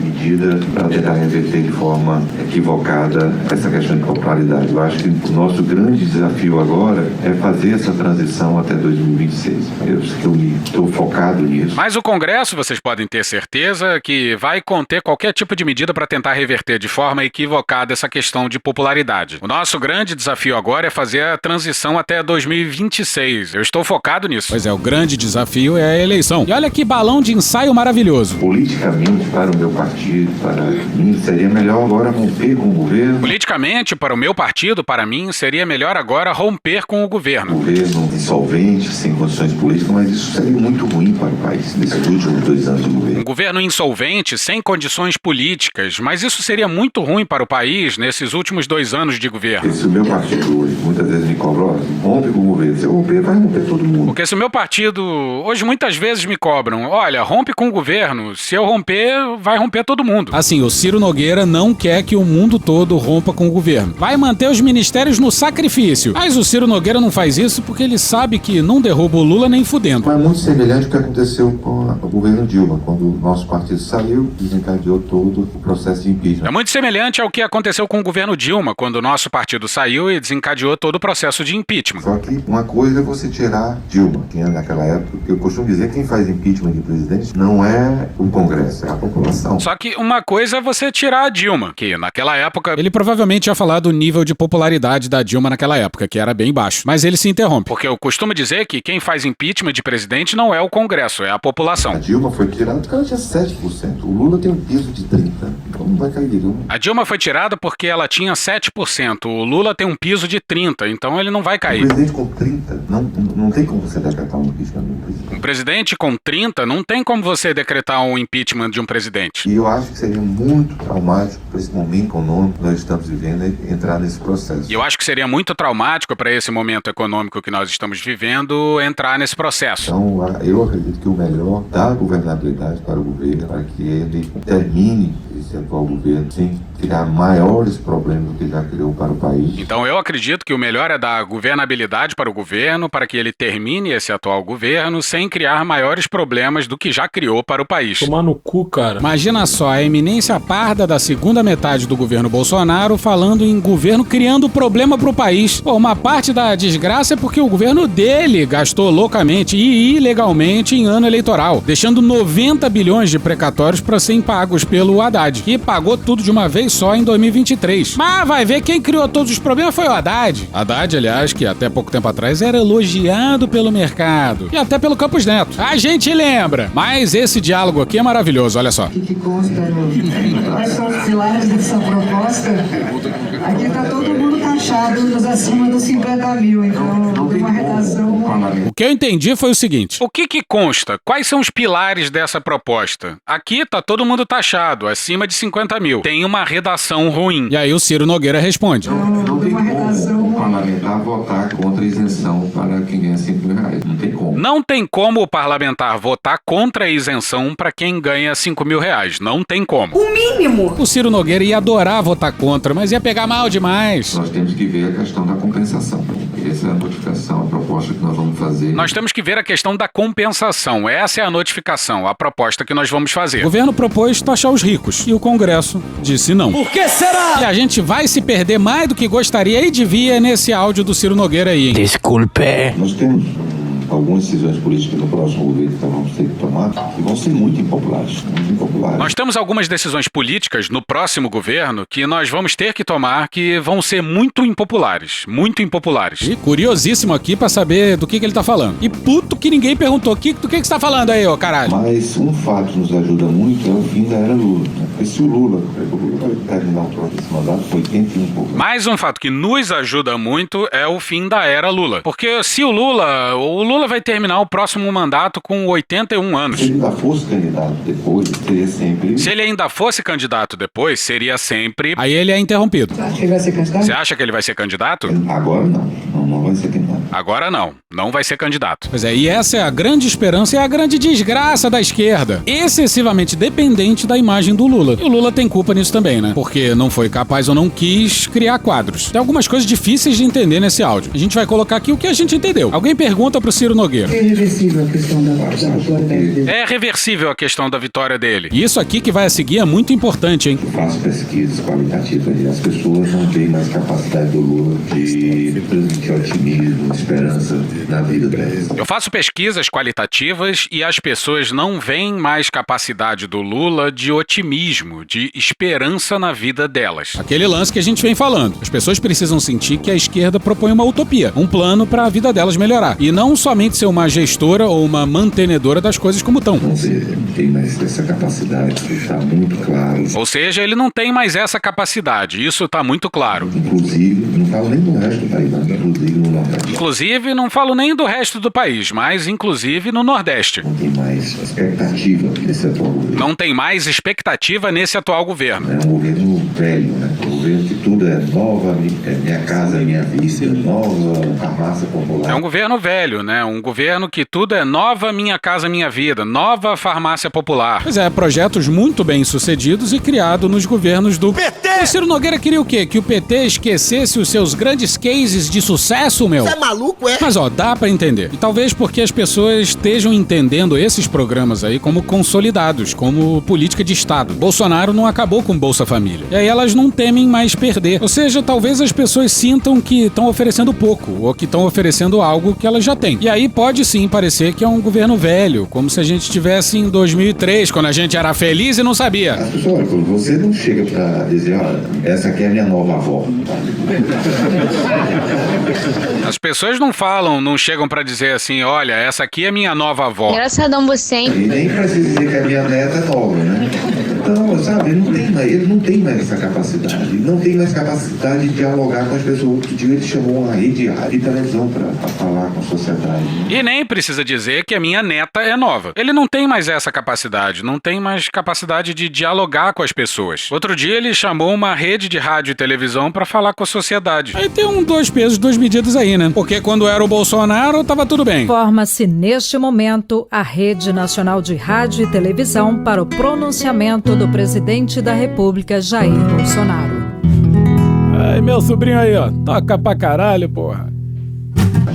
medida para tentar reverter de forma equivocada essa questão de popularidade. Eu acho que o nosso grande desafio agora é fazer essa transição até 2026. Eu estou focado nisso. Mas o Congresso, vocês podem ter certeza que vai conter qualquer tipo de medida para tentar reverter de forma equivocada essa questão de popularidade. O nosso grande desafio agora é fazer a transição até 2026. Eu estou focado nisso. Pois é, o grande desafio é a eleição. E olha que balão de ensaio maravilhoso. Politicamente, para o meu partido, para mim, seria melhor agora romper com o governo. Politicamente, para o meu partido, para mim, seria melhor agora romper com o governo. Governo insolvente, sem condições políticas, mas isso seria muito ruim para o país, nesses últimos 2 anos de governo. Um governo insolvente, sem condições políticas, mas isso seria muito ruim para o país nesses últimos 2 anos de governo. Se o meu partido hoje, muitas vezes me cobra, rompe com o governo. Se eu romper, vai romper todo mundo. Porque se o meu partido, hoje muitas vezes me cobram, olha, rompe com o governo, se eu romper, vai romper todo mundo. Assim, o Ciro Nogueira não quer que o mundo todo rompa com o governo. Vai manter os ministérios no sacrifício. Mas o Ciro Nogueira não faz isso porque ele sabe que não derruba o Lula nem fudendo. Mas é muito semelhante ao que aconteceu com o governo Dilma, quando o nosso partido saiu, desencadeou todo o processo de impeachment. É muito semelhante ao que aconteceu com o governo Dilma, quando o nosso partido saiu e desencadeou todo o processo de impeachment. Só que uma coisa é você tirar Dilma, que naquela época, eu costumo dizer que quem faz impeachment de presidente não é o Congresso, é a população. Só que uma coisa é você tirar a Dilma, que naquela época... Ele provavelmente ia falar do nível de popularidade da Dilma naquela época, que era bem baixo. Mas ele se interrompe. Porque eu costumo dizer que quem faz impeachment de presidente não é o Congresso, é a população. A Dilma foi tirada porque ela tinha 7%. O Lula tem um piso de 30%. Então não vai cair Dilma. A Dilma foi tirada porque ela tinha 7%. O Lula tem um piso de 30%, então ele não vai cair. Um presidente com 30%, não tem como você decretar um impeachment de um presidente. Um presidente com 30% não tem como você decretar um impeachment de um presidente. E eu acho que seria muito traumático para esse momento econômico que nós estamos vivendo entrar nesse processo. E eu acho que seria muito traumático para esse momento econômico que nós estamos vivendo entrar nesse processo. Então, eu acredito que o melhor dá governabilidade para o governo, para que ele termine esse atual governo sem criar maiores problemas do que já criou para o país. Então eu acredito que o melhor é dar governabilidade para o governo, para que ele termine esse atual governo sem criar maiores problemas do que já criou para o país. Tomar no cu, cara. Imagina só, a eminência parda da segunda metade do governo Bolsonaro falando em governo criando problema pro país. Pô, uma parte da desgraça é porque o governo governo dele gastou loucamente e ilegalmente em ano eleitoral, deixando 90 bilhões de precatórios para serem pagos pelo Haddad, que pagou tudo de uma vez só em 2023. Mas vai ver, quem criou todos os problemas foi o Haddad. Haddad, aliás, que até pouco tempo atrás era elogiado pelo mercado e até pelo Campos Neto. A gente lembra. Mas esse diálogo aqui é maravilhoso, olha só. O que consta, quais são os pilares dessa proposta? Aqui está todo mundo taxado nos acima dos 50 mil, então uma redação... O que eu entendi foi o seguinte: o que consta? Quais são os pilares dessa proposta? Aqui tá todo mundo taxado, acima de 50 mil. Tem uma redação ruim. E aí o Ciro Nogueira responde: não tem como o parlamentar votar contra a isenção para quem ganha 5 mil reais. Não tem como. Não tem como o parlamentar votar contra a isenção para quem ganha 5 mil reais. Não tem como. O mínimo! O Ciro Nogueira ia adorar votar contra, mas ia pegar mal demais. Nós temos que ver a questão da compensação. Essa é a notificação, a proposta que nós vamos fazer. Nós temos que ver a questão da compensação. Essa é a notificação, a proposta que nós vamos fazer. O governo propôs taxar os ricos e o Congresso disse não. Por que será? E a gente vai se perder mais do que gostaria e devia nesse áudio do Ciro Nogueira aí, hein? Desculpe. Nós temos algumas decisões políticas no próximo governo que vamos ter que tomar e vão ser muito impopulares. Nós temos algumas decisões políticas no próximo governo que nós vamos ter que tomar que vão ser muito impopulares. Muito impopulares. E curiosíssimo aqui pra saber do que ele tá falando. E puto que ninguém perguntou. Do que você tá falando aí, ô caralho? Mas um fato que nos ajuda muito é o fim da era Lula. Porque se o Lula vai terminar o próximo mandato com 81 pouco. Mais um fato que nos ajuda muito é o fim da era Lula. Porque se o Lula vai terminar o próximo mandato com 81 anos. Se ele ainda fosse candidato depois, seria sempre... Se ele ainda fosse candidato depois, seria sempre... Aí ele é interrompido. Você acha que ele vai ser candidato? Você acha que ele vai ser candidato? Agora não. Não vai ser candidato. Agora não vai ser candidato. Pois é, e essa é a grande esperança e a grande desgraça da esquerda. Excessivamente dependente da imagem do Lula. E o Lula tem culpa nisso também, né? Porque não foi capaz ou não quis criar quadros. Tem algumas coisas difíceis de entender nesse áudio. A gente vai colocar aqui o que a gente entendeu. Alguém pergunta pro Ciro Nogueira. É reversível a questão da vitória dele. É reversível a questão da vitória dele. E isso aqui que vai a seguir é muito importante, hein? Eu faço pesquisas qualitativas e as pessoas não têm mais capacidade do Lula de transmitir otimismo, esperança na vida delas. Eu faço pesquisas qualitativas e as pessoas não veem mais capacidade do Lula de otimismo, de esperança na vida delas. Aquele lance que a gente vem falando. As pessoas precisam sentir que a esquerda propõe uma utopia, um plano para a vida delas melhorar. E não somente ser uma gestora ou uma mantenedora das coisas como estão. Ou seja, não tem mais essa capacidade, está muito claro. Ou seja, ele não tem mais essa capacidade, isso está muito claro. Inclusive, não falo nem do resto do país, mas inclusive no Nordeste. Inclusive, não falo nem do resto do país, mas inclusive no Nordeste. Não tem mais expectativa nesse atual governo. Não tem mais expectativa nesse atual governo. É um governo velho, né? Um governo que tudo é nova, minha casa, minha vida, nova farmácia popular. É um governo velho, né? Um governo que tudo é nova Minha Casa Minha Vida, nova farmácia popular. Pois é, projetos muito bem sucedidos e criados nos governos do PT. O Ciro Nogueira queria o quê? Que o PT esquecesse os seus grandes cases de sucesso, meu? Você é maluco, é? Mas ó, dá pra entender. E talvez porque as pessoas estejam entendendo esses programas aí como consolidados, como política de Estado. Bolsonaro não acabou com Bolsa Família. E aí elas não temem mais perder. Ou seja, talvez as pessoas sintam que estão oferecendo pouco, ou que estão oferecendo algo que elas já têm. E aí pode sim parecer que é um governo velho, como se a gente estivesse em 2003, quando a gente era feliz e não sabia. As pessoas, você não chega pra dizer, olha, essa aqui é a minha nova avó. As pessoas não chegam pra dizer assim, olha, essa aqui é minha nova avó. Engraçadão você, hein? E nem precisa dizer que a minha neta é nova, né? Então, sabe, ele não tem mais essa capacidade. Ele não tem mais capacidade de dialogar com as pessoas. Outro dia ele chamou uma rede de televisão pra falar com a sociedade. Né? E nem precisa dizer que a minha neta é nova. Ele não tem mais essa capacidade, não tem mais capacidade de dialogar com as pessoas. Outro dia ele chamou uma rede de rádio e televisão pra falar com a sociedade. Aí tem dois pesos, duas medidas aí, né? Porque quando era o Bolsonaro, tava tudo bem. Forma-se neste momento a Rede Nacional de Rádio e Televisão para o pronunciamento do presidente da República, Jair Bolsonaro. Ai, meu sobrinho aí, ó. Toca pra caralho, porra.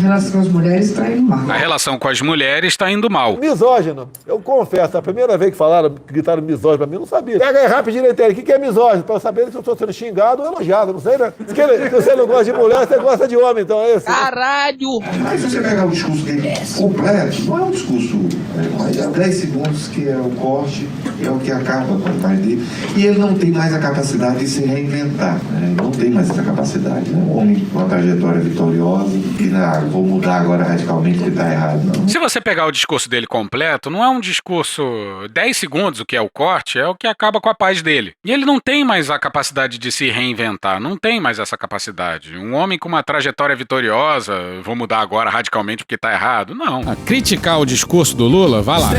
relação com as mulheres está indo mal. A relação com as mulheres está indo mal. Misógino. Eu confesso, a primeira vez que gritaram misógino pra mim, eu não sabia. Pega aí rapidinho na internet, o que é misógino? Pra eu saber se eu estou sendo xingado ou elogiado, não sei, né? Se você não gosta de mulher, você gosta de homem, então é isso. Caralho! Mas se você pegar o discurso dele completo, não é um discurso, mas é 10 segundos que é o corte, é o que acaba com o pai dele. E ele não tem mais a capacidade de se reinventar, né? Ele não tem mais essa capacidade, né? Um homem com uma trajetória vitoriosa e vou mudar agora radicalmente porque tá errado, não. Se você pegar o discurso dele completo, não é um discurso 10 segundos, o que é o corte, é o que acaba com a paz dele. E ele não tem mais a capacidade de se reinventar, não tem mais essa capacidade. Um homem com uma trajetória vitoriosa, vou mudar agora radicalmente porque tá errado, não. Criticar o discurso do Lula, vai lá.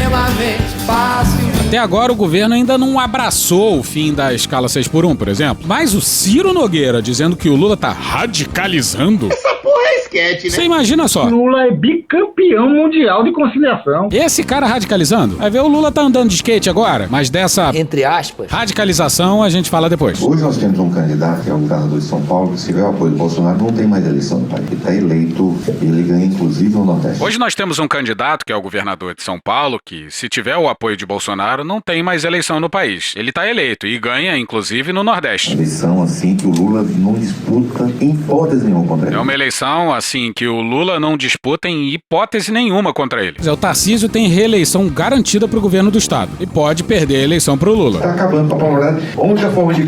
Até agora o governo ainda não abraçou o fim da escala 6x1, por exemplo. Mas o Ciro Nogueira dizendo que o Lula tá radicalizando... Essa porra é esquete, né? Você imagina só. Lula é bicampeão mundial de conciliação. Esse cara radicalizando. Vai ver, o Lula tá andando de skate agora, mas dessa, entre aspas, radicalização a gente fala depois. Hoje nós temos um candidato, que é o governador de São Paulo, que se tiver o apoio do Bolsonaro, não tem mais eleição no país. Ele está eleito, ele ganha inclusive no Nordeste. Hoje nós temos um candidato, que é o governador de São Paulo, que se tiver o apoio de Bolsonaro, não tem mais eleição no país. Ele está eleito e ganha inclusive no Nordeste. Eleição assim que o Lula não disputa em hipótese nenhuma contra ele. É uma eleição assim que o Lula não disputa em hipótese nenhuma contra ele. O Tarcísio tem reeleição garantida pro governo do estado e pode perder a eleição pro Lula. Está acabando com a popularidade. A única forma de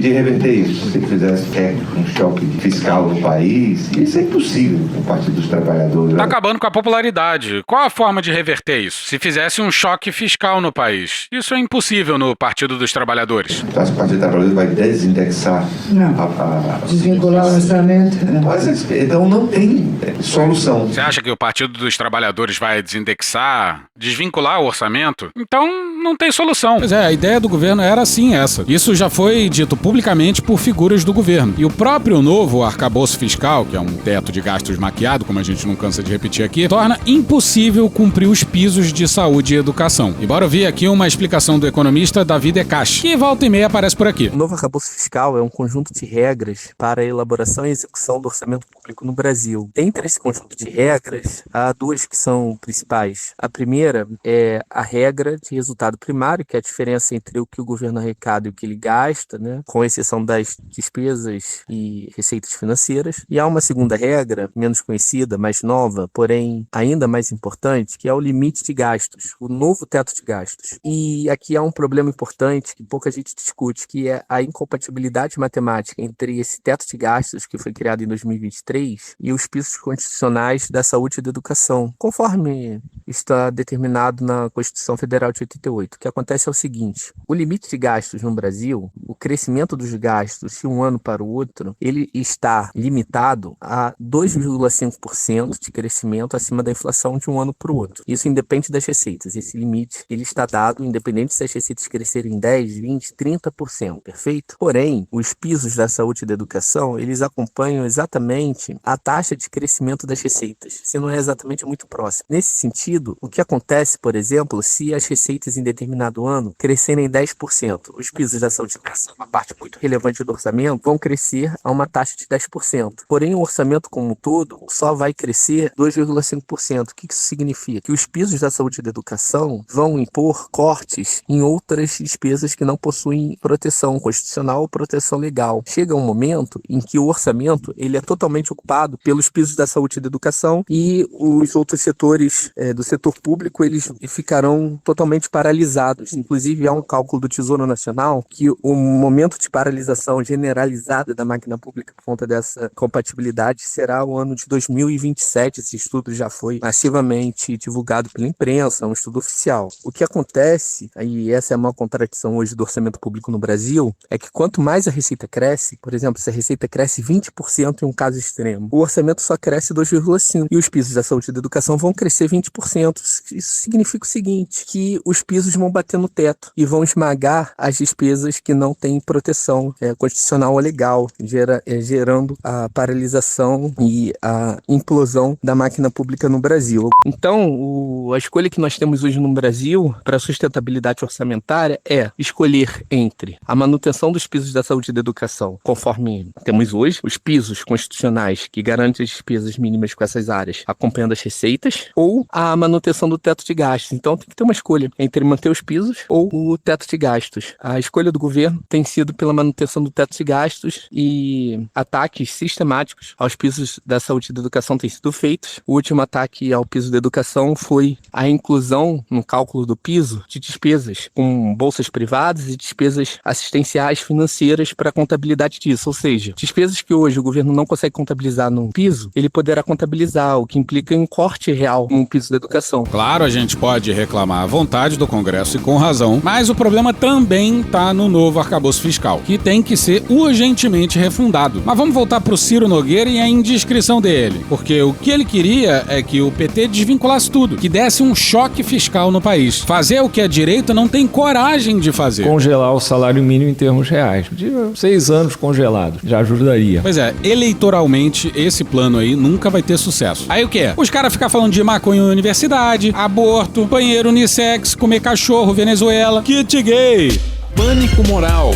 reverter isso, se ele fizesse um choque fiscal no país, isso é impossível no Partido dos Trabalhadores. Está acabando com a popularidade. Qual a forma de reverter isso? Se fizesse um choque fiscal no país. Isso é impossível no Partido dos Trabalhadores. Então, o Partido dos Trabalhadores vai desindexar desvincular o orçamento. Mas, então não tem solução. Você acha que o Partido dos Trabalhadores vai desindexar, desvincular o orçamento? Então não tem solução. Pois é, a ideia do governo era assim essa. Isso já foi dito publicamente por figuras do governo. E o próprio novo arcabouço fiscal, que é um teto de gastos maquiado, como a gente não cansa de repetir aqui, torna impossível cumprir os pisos de saúde e educação. Embora eu vi aqui uma explicação do economista Davi Decache, que volta e meia aparece por aqui. O novo arcabouço fiscal é um conjunto de regras para a elaboração e execução do orçamento público no Brasil. Dentre esse conjunto de regras, há duas que são principais. A primeira é a regra de resultado primário, que é a diferença entre o que o governo arrecada e o que ele gasta, né, com exceção das despesas e receitas financeiras. E há uma segunda regra, menos conhecida, mais nova, porém ainda mais importante, que é o limite de gastos, o novo teto de gastos. E aqui há um problema importante que pouca gente discute, que é a incompatibilidade matemática entre esse teto de gastos, que foi criado em 2023, e os pisos constitucionais da saúde e da educação, conforme está determinado na Constituição Federal de 88. O que acontece é o seguinte: o limite de gastos no Brasil, o crescimento dos gastos de um ano para o outro, ele está limitado a 2,5% de crescimento acima da inflação de um ano para o outro. Isso independe das receitas. Esse limite ele está dado independente se as receitas crescerem 10, 20, 30%, perfeito? Porém, os pisos da saúde e da educação, eles acompanham exatamente a taxa de crescimento das receitas, se não é exatamente muito próximo. Nesse sentido, o que acontece, por exemplo, se as receitas em determinado ano crescerem 10%, os pisos da saúde e educação, uma parte muito relevante do orçamento, vão crescer a uma taxa de 10%. Porém, o orçamento como um todo só vai crescer 2,5%. O que isso significa? Que os pisos da saúde e da educação vão impor cortes em outras despesas que não possuem proteção constitucional ou proteção legal. Chega um momento em que o orçamento ele é totalmente ocupado pelos pisos da saúde e da educação e os outros setores do setor público eles ficarão totalmente paralisados. Inclusive, há um cálculo do Tesouro Nacional que o momento de paralisação generalizada da máquina pública por conta dessa compatibilidade será o ano de 2027. Esse estudo já foi massivamente divulgado pela imprensa, é um estudo oficial. O que acontece, e essa é uma contradição hoje do orçamento público no Brasil, é que quanto mais a receita cresce, por exemplo, se a receita cresce 20% em um caso extremo, o orçamento só cresce 2,5%. E os pisos da saúde e da educação vão crescer 20%. 10%. Isso significa o seguinte, que os pisos vão bater no teto e vão esmagar as despesas que não têm proteção constitucional ou legal, gerando a paralisação e a implosão da máquina pública no Brasil. Então, a escolha que nós temos hoje no Brasil para a sustentabilidade orçamentária é escolher entre a manutenção dos pisos da saúde e da educação, conforme temos hoje, os pisos constitucionais que garantem as despesas mínimas com essas áreas, acompanhando as receitas, ou a manutenção do teto de gastos. Então tem que ter uma escolha entre manter os pisos ou o teto de gastos. A escolha do governo tem sido pela manutenção do teto de gastos e ataques sistemáticos aos pisos da saúde e da educação têm sido feitos. O último ataque ao piso da educação foi a inclusão no cálculo do piso de despesas com bolsas privadas e despesas assistenciais financeiras para a contabilidade disso, ou seja, despesas que hoje o governo não consegue contabilizar no piso, ele poderá contabilizar, o que implica em um corte real no piso da educação. Claro, a gente pode reclamar à vontade do Congresso e com razão, mas o problema também está no novo arcabouço fiscal, que tem que ser urgentemente refundado. Mas vamos voltar pro Ciro Nogueira e a indiscrição dele, porque o que ele queria é que o PT desvinculasse tudo, que desse um choque fiscal no país. Fazer o que a direita não tem coragem de fazer. Congelar o salário mínimo em termos reais. De 6 anos congelado. Já ajudaria. Pois é, eleitoralmente, esse plano aí nunca vai ter sucesso. Aí o quê? Os caras ficam falando de maconha em universidade, aborto, banheiro unissex, comer cachorro, Venezuela, kit gay. Pânico moral.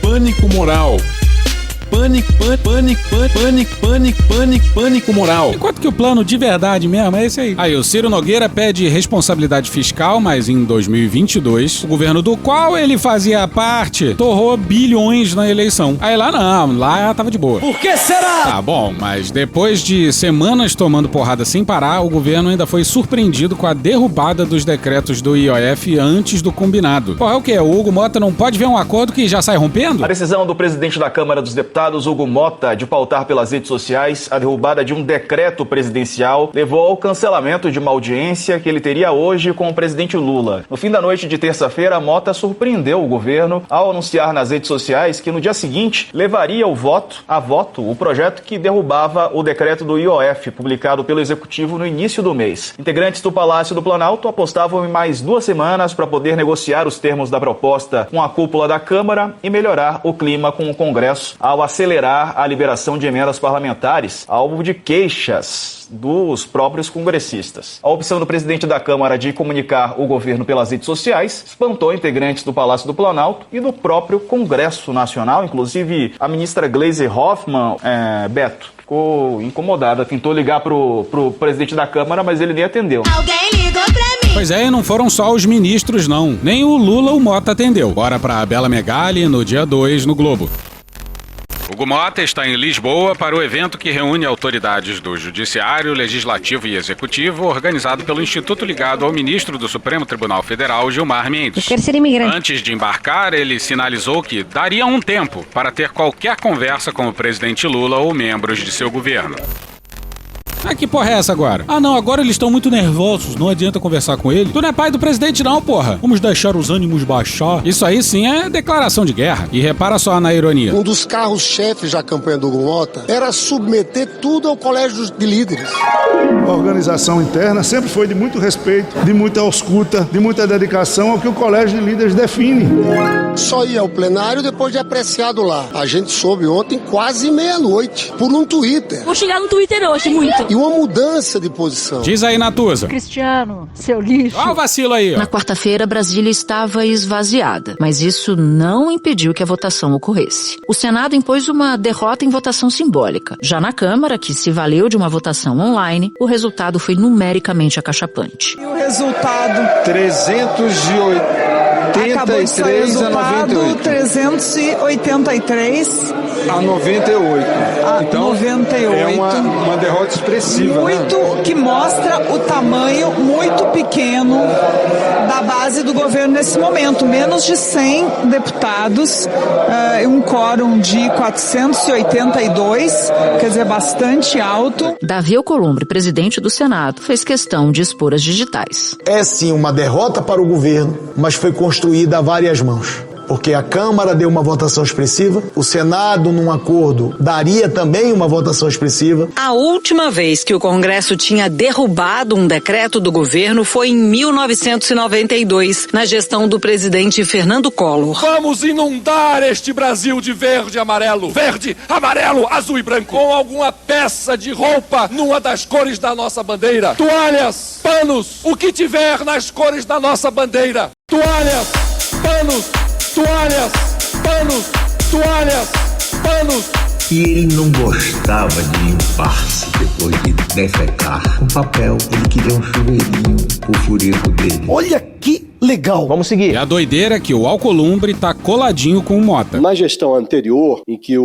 Pânico moral. Pânico moral. Enquanto que o plano de verdade mesmo é esse aí. Aí o Ciro Nogueira pede responsabilidade fiscal, mas em 2022, o governo do qual ele fazia parte torrou bilhões na eleição. Aí lá não, lá tava de boa. Por que será? Tá bom, mas depois de semanas tomando porrada sem parar, o governo ainda foi surpreendido com a derrubada dos decretos do IOF antes do combinado. Porra, é o quê? O Hugo Mota não pode ver um acordo que já sai rompendo? A decisão do presidente da Câmara dos Deputados, Hugo Mota, de pautar pelas redes sociais a derrubada de um decreto presidencial levou ao cancelamento de uma audiência que ele teria hoje com o presidente Lula. No fim da noite de terça-feira, Mota surpreendeu o governo ao anunciar nas redes sociais que no dia seguinte levaria a voto o projeto que derrubava o decreto do IOF, publicado pelo Executivo no início do mês. Integrantes do Palácio do Planalto apostavam em mais 2 semanas para poder negociar os termos da proposta com a cúpula da Câmara e melhorar o clima com o Congresso ao acelerar a liberação de emendas parlamentares, alvo de queixas dos próprios congressistas. A opção do presidente da Câmara de comunicar o governo pelas redes sociais espantou integrantes do Palácio do Planalto e do próprio Congresso Nacional, inclusive a ministra Gleisi Hoffmann, Beto, ficou incomodada, tentou ligar pro presidente da Câmara, mas ele nem atendeu. Alguém ligou pra mim. Pois é, e não foram só os ministros não, nem o Lula o Mota atendeu. Bora pra Bela Megali no dia 2 no Globo. Hugo Mota está em Lisboa para o evento que reúne autoridades do Judiciário, Legislativo e Executivo, organizado pelo Instituto ligado ao ministro do Supremo Tribunal Federal, Gilmar Mendes. Eu quero ser imigrante. Antes de embarcar, ele sinalizou que daria um tempo para ter qualquer conversa com o presidente Lula ou membros de seu governo. Ah, que porra é essa agora? Ah não, agora eles estão muito nervosos, não adianta conversar com ele. Tu não é pai do presidente não, porra. Vamos deixar os ânimos baixar. Isso aí sim é declaração de guerra. E repara só na ironia. Um dos carros-chefes da campanha do Hugo Mota era submeter tudo ao colégio de líderes. A organização interna sempre foi de muito respeito, de muita ausculta, de muita dedicação ao que o colégio de líderes define. Só ia ao plenário depois de apreciado lá. A gente soube ontem quase meia-noite, por um Twitter. Vou chegar no Twitter hoje, muito. E uma mudança de posição. Diz aí, Natuza. Cristiano, seu lixo. Olha o vacilo aí, ó. Na quarta-feira, Brasília estava esvaziada, mas isso não impediu que a votação ocorresse. O Senado impôs uma derrota em votação simbólica. Já na Câmara, que se valeu de uma votação online, o resultado foi numericamente acachapante. E o resultado? 383 a 98. 383 a 98. Então, 98. É uma derrota expressiva. Muito, né? Que mostra o tamanho muito pequeno da base do governo nesse momento. Menos de 100 deputados, um quórum de 482, quer dizer, bastante alto. Davi Alcolumbre, presidente do Senado, fez questão de expor as digitais. É sim uma derrota para o governo, mas foi construída a várias mãos. porque a Câmara deu uma votação expressiva, o Senado, num acordo, daria também uma votação expressiva. A última vez que o Congresso tinha derrubado um decreto do governo foi em 1992, na gestão do presidente Fernando Collor. Vamos inundar este Brasil de verde, amarelo, azul e branco, com alguma peça de roupa numa das cores da nossa bandeira. Toalhas, panos, o que tiver nas cores da nossa bandeira. Toalhas, panos, toalhas, panos, toalhas, panos. E ele não gostava de limpar-se depois de defecar. Com papel, ele queria um chuveirinho pro furico dele. Olha que legal. Vamos seguir. E a doideira é que o Alcolumbre tá coladinho com o Mota. Na gestão anterior, em que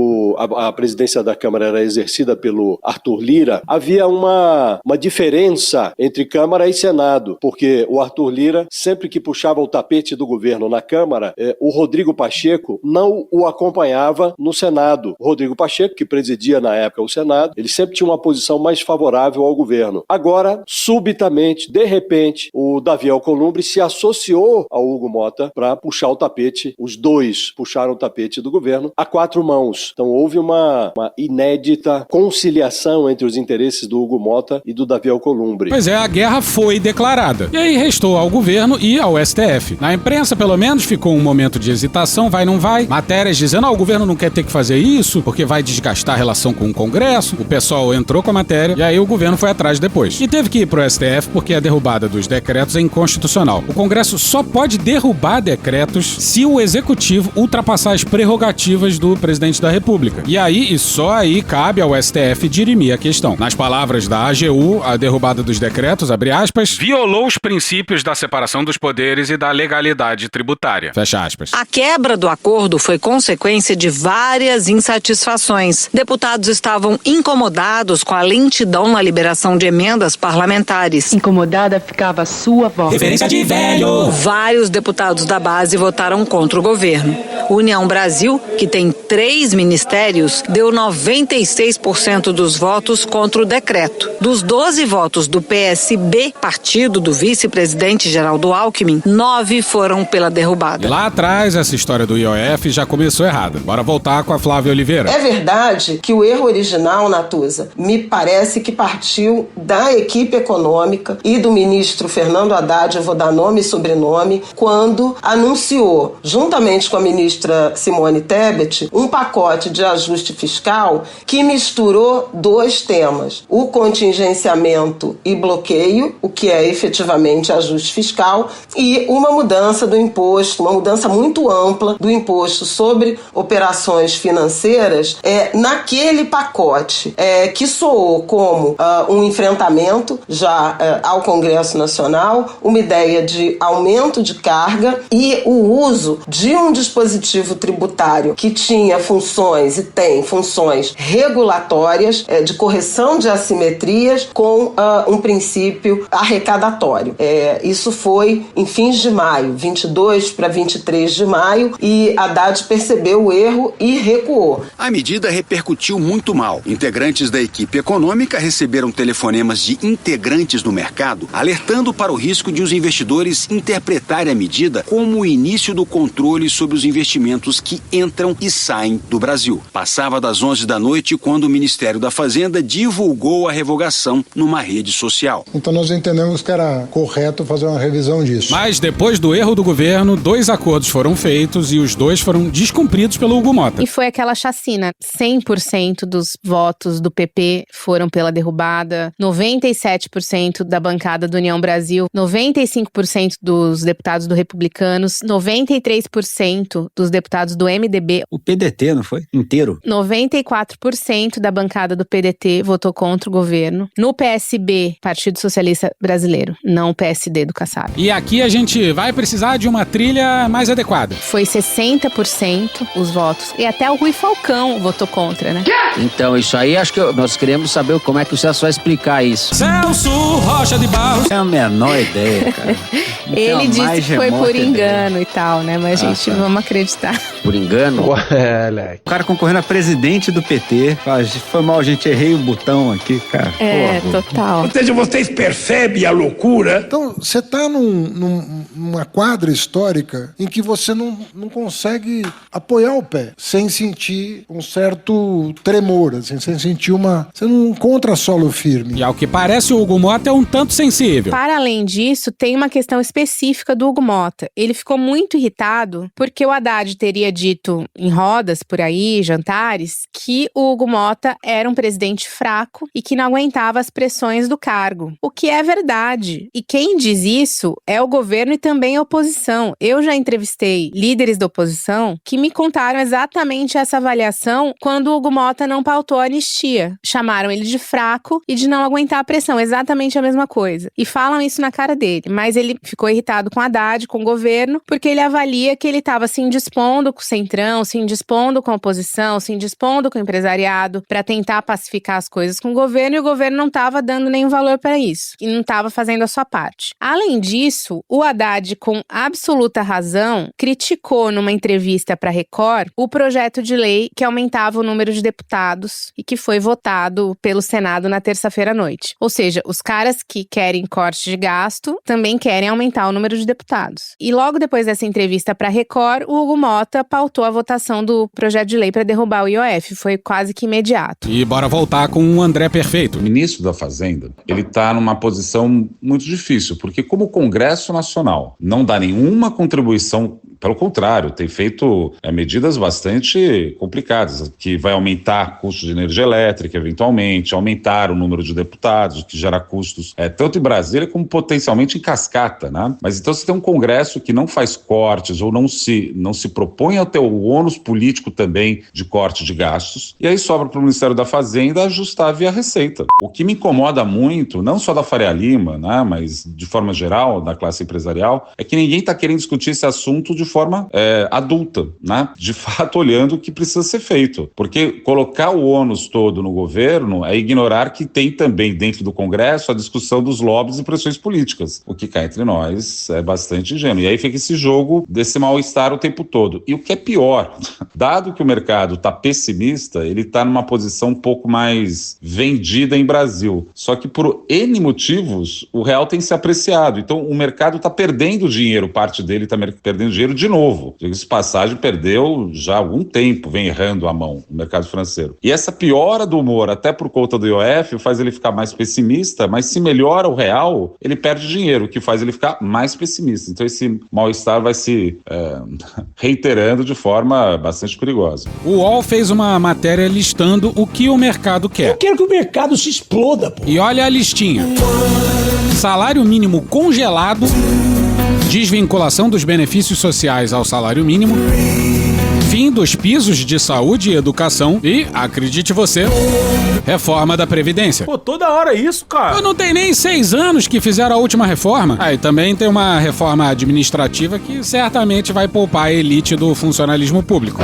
a presidência da Câmara era exercida pelo Arthur Lira, havia uma diferença entre Câmara e Senado, porque o Arthur Lira, sempre que puxava o tapete do governo na Câmara, o Rodrigo Pacheco não o acompanhava no Senado. O Rodrigo Pacheco, que presidia na época o Senado, ele sempre tinha uma posição mais favorável ao governo. Agora, subitamente, de repente, o Davi Alcolumbre se associou ao Hugo Mota para puxar o tapete. Os dois puxaram o tapete do governo a 4 mãos. Então houve uma inédita conciliação entre os interesses do Hugo Mota e do Davi Alcolumbre. Pois é, a guerra foi declarada. E aí restou ao governo e ao STF. Na imprensa, pelo menos, ficou um momento de hesitação, vai, não vai. Matérias dizendo, o governo não quer ter que fazer isso, porque vai desgastar a relação com o Congresso. O pessoal entrou com a matéria e aí o governo foi atrás depois. E teve que ir pro STF porque a derrubada dos decretos é inconstitucional. O Congresso só pode derrubar decretos se o Executivo ultrapassar as prerrogativas do Presidente da República. E aí, e só aí, cabe ao STF dirimir a questão. Nas palavras da AGU, a derrubada dos decretos, abre aspas, violou os princípios da separação dos poderes e da legalidade tributária. Fecha aspas. A quebra do acordo foi consequência de várias insatisfações. Deputados estavam incomodados com a lentidão na liberação de emendas parlamentares. Incomodada ficava a sua voz. Referência de velho! Vários deputados da base votaram contra o governo. União Brasil, que tem 3 ministérios, deu 96% dos votos contra o decreto. Dos 12 votos do PSB, partido do vice-presidente Geraldo Alckmin, 9 foram pela derrubada. E lá atrás, essa história do IOF já começou errada. Bora voltar com a Flávia Oliveira. É verdade que o erro original, Natuza, me parece que partiu da equipe econômica e do ministro Fernando Haddad, eu vou dar nome e sobrenome, quando anunciou, juntamente com a ministra Simone Tebet, um pacote de ajuste fiscal que misturou 2 temas, o contingenciamento e bloqueio, o que é efetivamente ajuste fiscal, e uma mudança do imposto, uma mudança muito ampla do imposto sobre operações financeiras naquele pacote, que soou como um enfrentamento já ao Congresso Nacional, uma ideia de aumento de carga e o uso de um dispositivo tributário que tinha funções e tem funções regulatórias de correção de assimetrias com um princípio arrecadatório. Isso foi em fins de maio, 22 para 23 de maio, e Haddad percebeu o erro e recuou. A medida repercutiu muito mal. Integrantes da equipe econômica receberam telefonemas de integrantes do mercado alertando para o risco de os investidores interpretarem a medida como o início do controle sobre os investimentos que entram e saem do Brasil. Passava das 11 da noite quando o Ministério da Fazenda divulgou a revogação numa rede social. Então nós entendemos que era correto fazer uma revisão disso. Mas depois do erro do governo, 2 acordos foram feitos e os 2 foram descumpridos pelo Hugo Mota. E foi aquela chacina. 100% dos votos do PP foram pela derrubada, 97% da bancada do União Brasil, 95% dos deputados do Republicanos, 93% dos deputados do MDB. O PDT, não foi? Inteiro? 94% da bancada do PDT votou contra o governo. No PSB, Partido Socialista Brasileiro, não o PSD do Kassab. E aqui a gente vai precisar de uma trilha mais adequada. Foi 60% os votos. E até o Rui Falcão votou contra, né? Então, isso aí, acho que nós queremos saber como é que o Celso vai explicar isso. Celso Rocha de Barros. É a menor ideia, cara. Ele disse que foi por engano e tal, né? Mas, gente, vamos acreditar. Por engano? O cara concorrendo a presidente do PT. Foi mal, gente, errei o botão aqui, cara. Total. Ou seja, vocês percebem a loucura? Então, você tá numa quadra histórica em que você não consegue apoiar o pé sem sentir um certo tremor, assim, sem sentir você não encontra solo firme. E ao que parece, o Hugo Mota é um tanto sensível. Para além disso, tem uma questão específica do Hugo Mota. Ele ficou muito irritado porque o Haddad teria dito em rodas por aí, jantares, que o Hugo Mota era um presidente fraco e que não aguentava as pressões do cargo. O que é verdade. E quem diz isso é o governo e também a oposição. Eu já entrevistei líderes da oposição que me contaram exatamente essa avaliação quando o Hugo Mota não pautou a anistia. Chamaram ele de fraco e de não aguentar a pressão. Exatamente a mesma coisa. E falam isso na cara dele. Mas ele ficou irritado com o Haddad, com o governo, porque ele avalia que ele estava se indispondo com o Centrão, se indispondo com a oposição, se indispondo com o empresariado para tentar pacificar as coisas com o governo, e o governo não estava dando nenhum valor para isso. E não estava fazendo a sua parte. Além disso, o Haddad, com absoluta razão, criticou numa entrevista para Record o projeto de lei que aumentava o número de deputados e que foi votado pelo Senado na terça-feira à noite. Ou seja, os caras que querem corte de gasto também querem aumentar o número de deputados. E logo depois dessa entrevista para Record, o Hugo Mota pautou a votação do projeto de lei para derrubar o IOF. Foi quase que imediato. E bora voltar com o André Perfeito. O ministro da Fazenda, ele está numa posição muito difícil, porque como o Congresso Nacional não dá nenhuma contribuição, pelo contrário, tem feito medidas bastante complicadas, que vai aumentar custo de energia elétrica, eventualmente, aumentar o número de deputados, o que gera custos, tanto em Brasília como potencialmente em cascata, né? Mas então você tem um Congresso que não faz cortes ou não se propõe a ter o ônus político também de corte de gastos, e aí sobra para o Ministério da Fazenda ajustar via receita. O que me incomoda muito, não só da Faria Lima, né, mas de forma geral, da classe empresarial, é que ninguém está querendo discutir esse assunto de forma adulta, né? De fato, olhando o que precisa ser feito. Porque colocar o ônus todo no governo é ignorar que tem também dentro do Congresso a discussão dos lobbies e pressões políticas, o que cá entre nós é bastante ingênuo. E aí fica esse jogo desse mal-estar o tempo todo. E o que é pior, dado que o mercado está pessimista, ele está numa posição um pouco mais vendida em Brasil. Só que por N motivos, o real tem se apreciado. Então o mercado está perdendo dinheiro, parte dele está perdendo dinheiro de novo. Esse passagem perdeu já há algum tempo, vem errando a mão no mercado financeiro. E essa piora do humor, até por conta do IOF, faz ele ficar mais pessimista, mas se melhora o real, ele perde dinheiro, o que faz ele ficar mais pessimista. Então esse mal-estar vai se reiterando de forma bastante perigosa. O UOL fez uma matéria listando o que o mercado quer. Eu quero que o mercado se exploda, pô. E olha a listinha. Salário mínimo congelado, desvinculação dos benefícios sociais ao salário mínimo, fim dos pisos de saúde e educação e, acredite você, reforma da Previdência. Pô, toda hora isso, cara. Não tem nem 6 anos que fizeram a última reforma. Aí também tem uma reforma administrativa que certamente vai poupar a elite do funcionalismo público.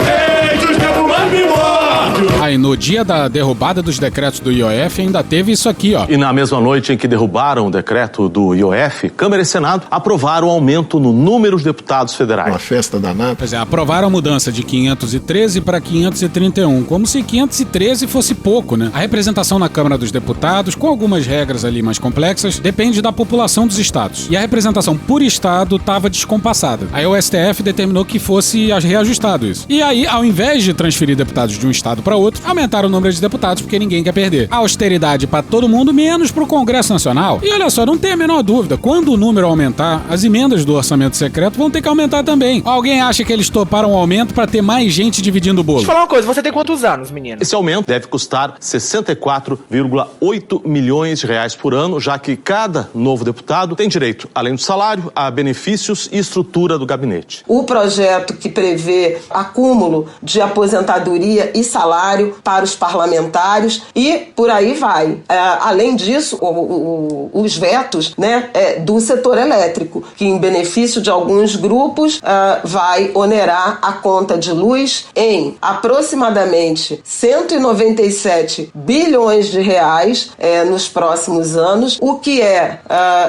Aí no dia da derrubada dos decretos do IOF ainda teve isso aqui, ó. E na mesma noite em que derrubaram o decreto do IOF, Câmara e Senado aprovaram o aumento no número de deputados federais. Uma festa danada. Pois é, aprovaram a mudança de 513 para 531, como se 513 fosse pouco, né? A representação na Câmara dos Deputados, com algumas regras ali mais complexas, depende da população dos estados. E a representação por estado estava descompassada. Aí o STF determinou que fosse reajustado isso. E aí, ao invés de transferir deputados de um estado para outro, aumentaram o número de deputados porque ninguém quer perder. Austeridade para todo mundo, menos para o Congresso Nacional. E olha só, não tem a menor dúvida, quando o número aumentar, as emendas do orçamento secreto vão ter que aumentar também. Alguém acha que eles toparam o aumento para ter mais gente dividindo o bolo? Deixa eu falar uma coisa, você tem quantos anos, menino? Esse aumento deve custar 64,8 milhões de reais por ano, já que cada novo deputado tem direito, além do salário, a benefícios e estrutura do gabinete. O projeto que prevê acúmulo de aposentadoria e salário salário para os parlamentares e por aí vai. Além disso, os vetos, né, do setor elétrico, que em benefício de alguns grupos vai onerar a conta de luz em aproximadamente 197 bilhões de reais nos próximos anos, o que é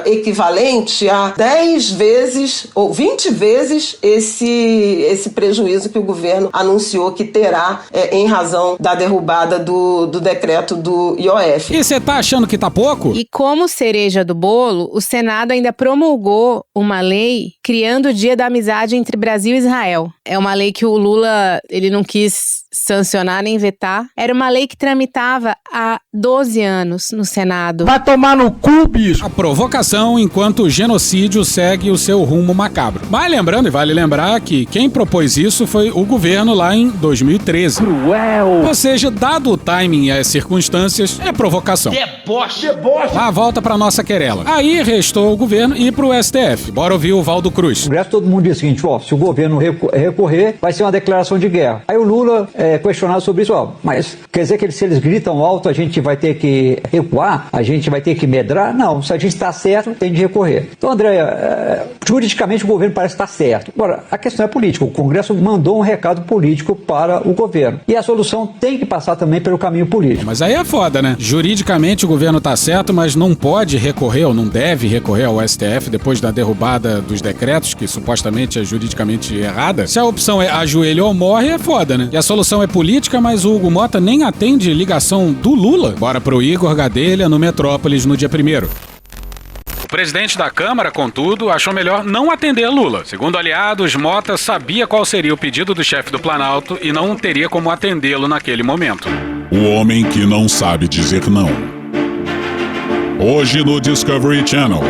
equivalente a 10 vezes ou 20 vezes esse prejuízo que o governo anunciou que terá em razão da derrubada do decreto do IOF. E você tá achando que tá pouco? E como cereja do bolo, o Senado ainda promulgou uma lei criando o Dia da Amizade entre Brasil e Israel. É uma lei que o Lula, ele não quis sancionar nem vetar. Era uma lei que tramitava há 12 anos no Senado. Vai tomar no cu, bicho! A provocação enquanto o genocídio segue o seu rumo macabro. Mas lembrando, e vale lembrar que quem propôs isso foi o governo lá em 2013. Cruel! Ou seja, dado o timing e as circunstâncias, é provocação. Deboche! A volta pra nossa querela. Aí restou o governo ir pro STF. Bora ouvir o Valdo Cruz. No Congresso todo mundo diz o seguinte, se o governo recorrer, vai ser uma declaração de guerra. Aí o Lula questionado sobre isso, mas quer dizer que se eles gritam alto, a gente vai ter que recuar? A gente vai ter que medrar? Não, se a gente está certo, tem de recorrer. Então, André, juridicamente o governo parece estar certo. Agora, a questão é política. O Congresso mandou um recado político para o governo. E a solução tem que passar também pelo caminho político. Mas aí é foda, né? Juridicamente o governo está certo, mas não pode recorrer ou não deve recorrer ao STF depois da derrubada dos decretos, que supostamente é juridicamente errada. Se a opção é ajoelha ou morre, é foda, né? E a solução é política, mas o Hugo Mota nem atende ligação do Lula. Bora pro Igor Gadelha no Metrópolis no dia 1º. O presidente da Câmara, contudo, achou melhor não atender Lula. Segundo aliados, Mota sabia qual seria o pedido do chefe do Planalto e não teria como atendê-lo naquele momento. O homem que não sabe dizer não. Hoje no Discovery Channel.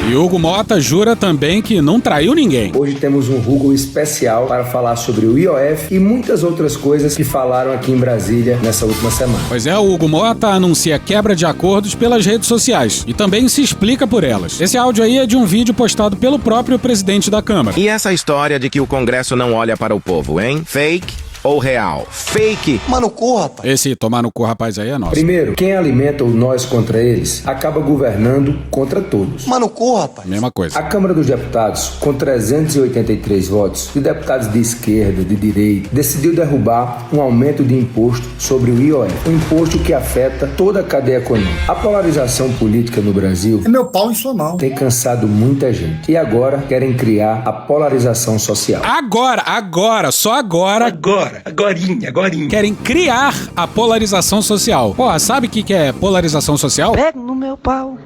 E Hugo Mota jura também que não traiu ninguém. Hoje temos um Hugo especial para falar sobre o IOF e muitas outras coisas que falaram aqui em Brasília nessa última semana. Pois é, o Hugo Mota anuncia quebra de acordos pelas redes sociais e também se explica por elas. Esse áudio aí é de um vídeo postado pelo próprio presidente da Câmara. E essa história de que o Congresso não olha para o povo, hein? Fake ou real? Fake. Tomar no cu, rapaz. Esse tomar no cu, rapaz, aí é nosso. Primeiro, quem alimenta o nós contra eles acaba governando contra todos. Tomar no cu, rapaz. Mesma coisa. A Câmara dos Deputados, com 383 votos, de deputados de esquerda, de direita, decidiu derrubar um aumento de imposto sobre o IOF. Um imposto que afeta toda a cadeia econômica. A polarização política no Brasil é meu pau em sua mão. Tem cansado muita gente. E agora querem criar a polarização social. Só agora. Agorinha. Querem criar a polarização social. Porra, sabe o que é polarização social? Pega no meu pau.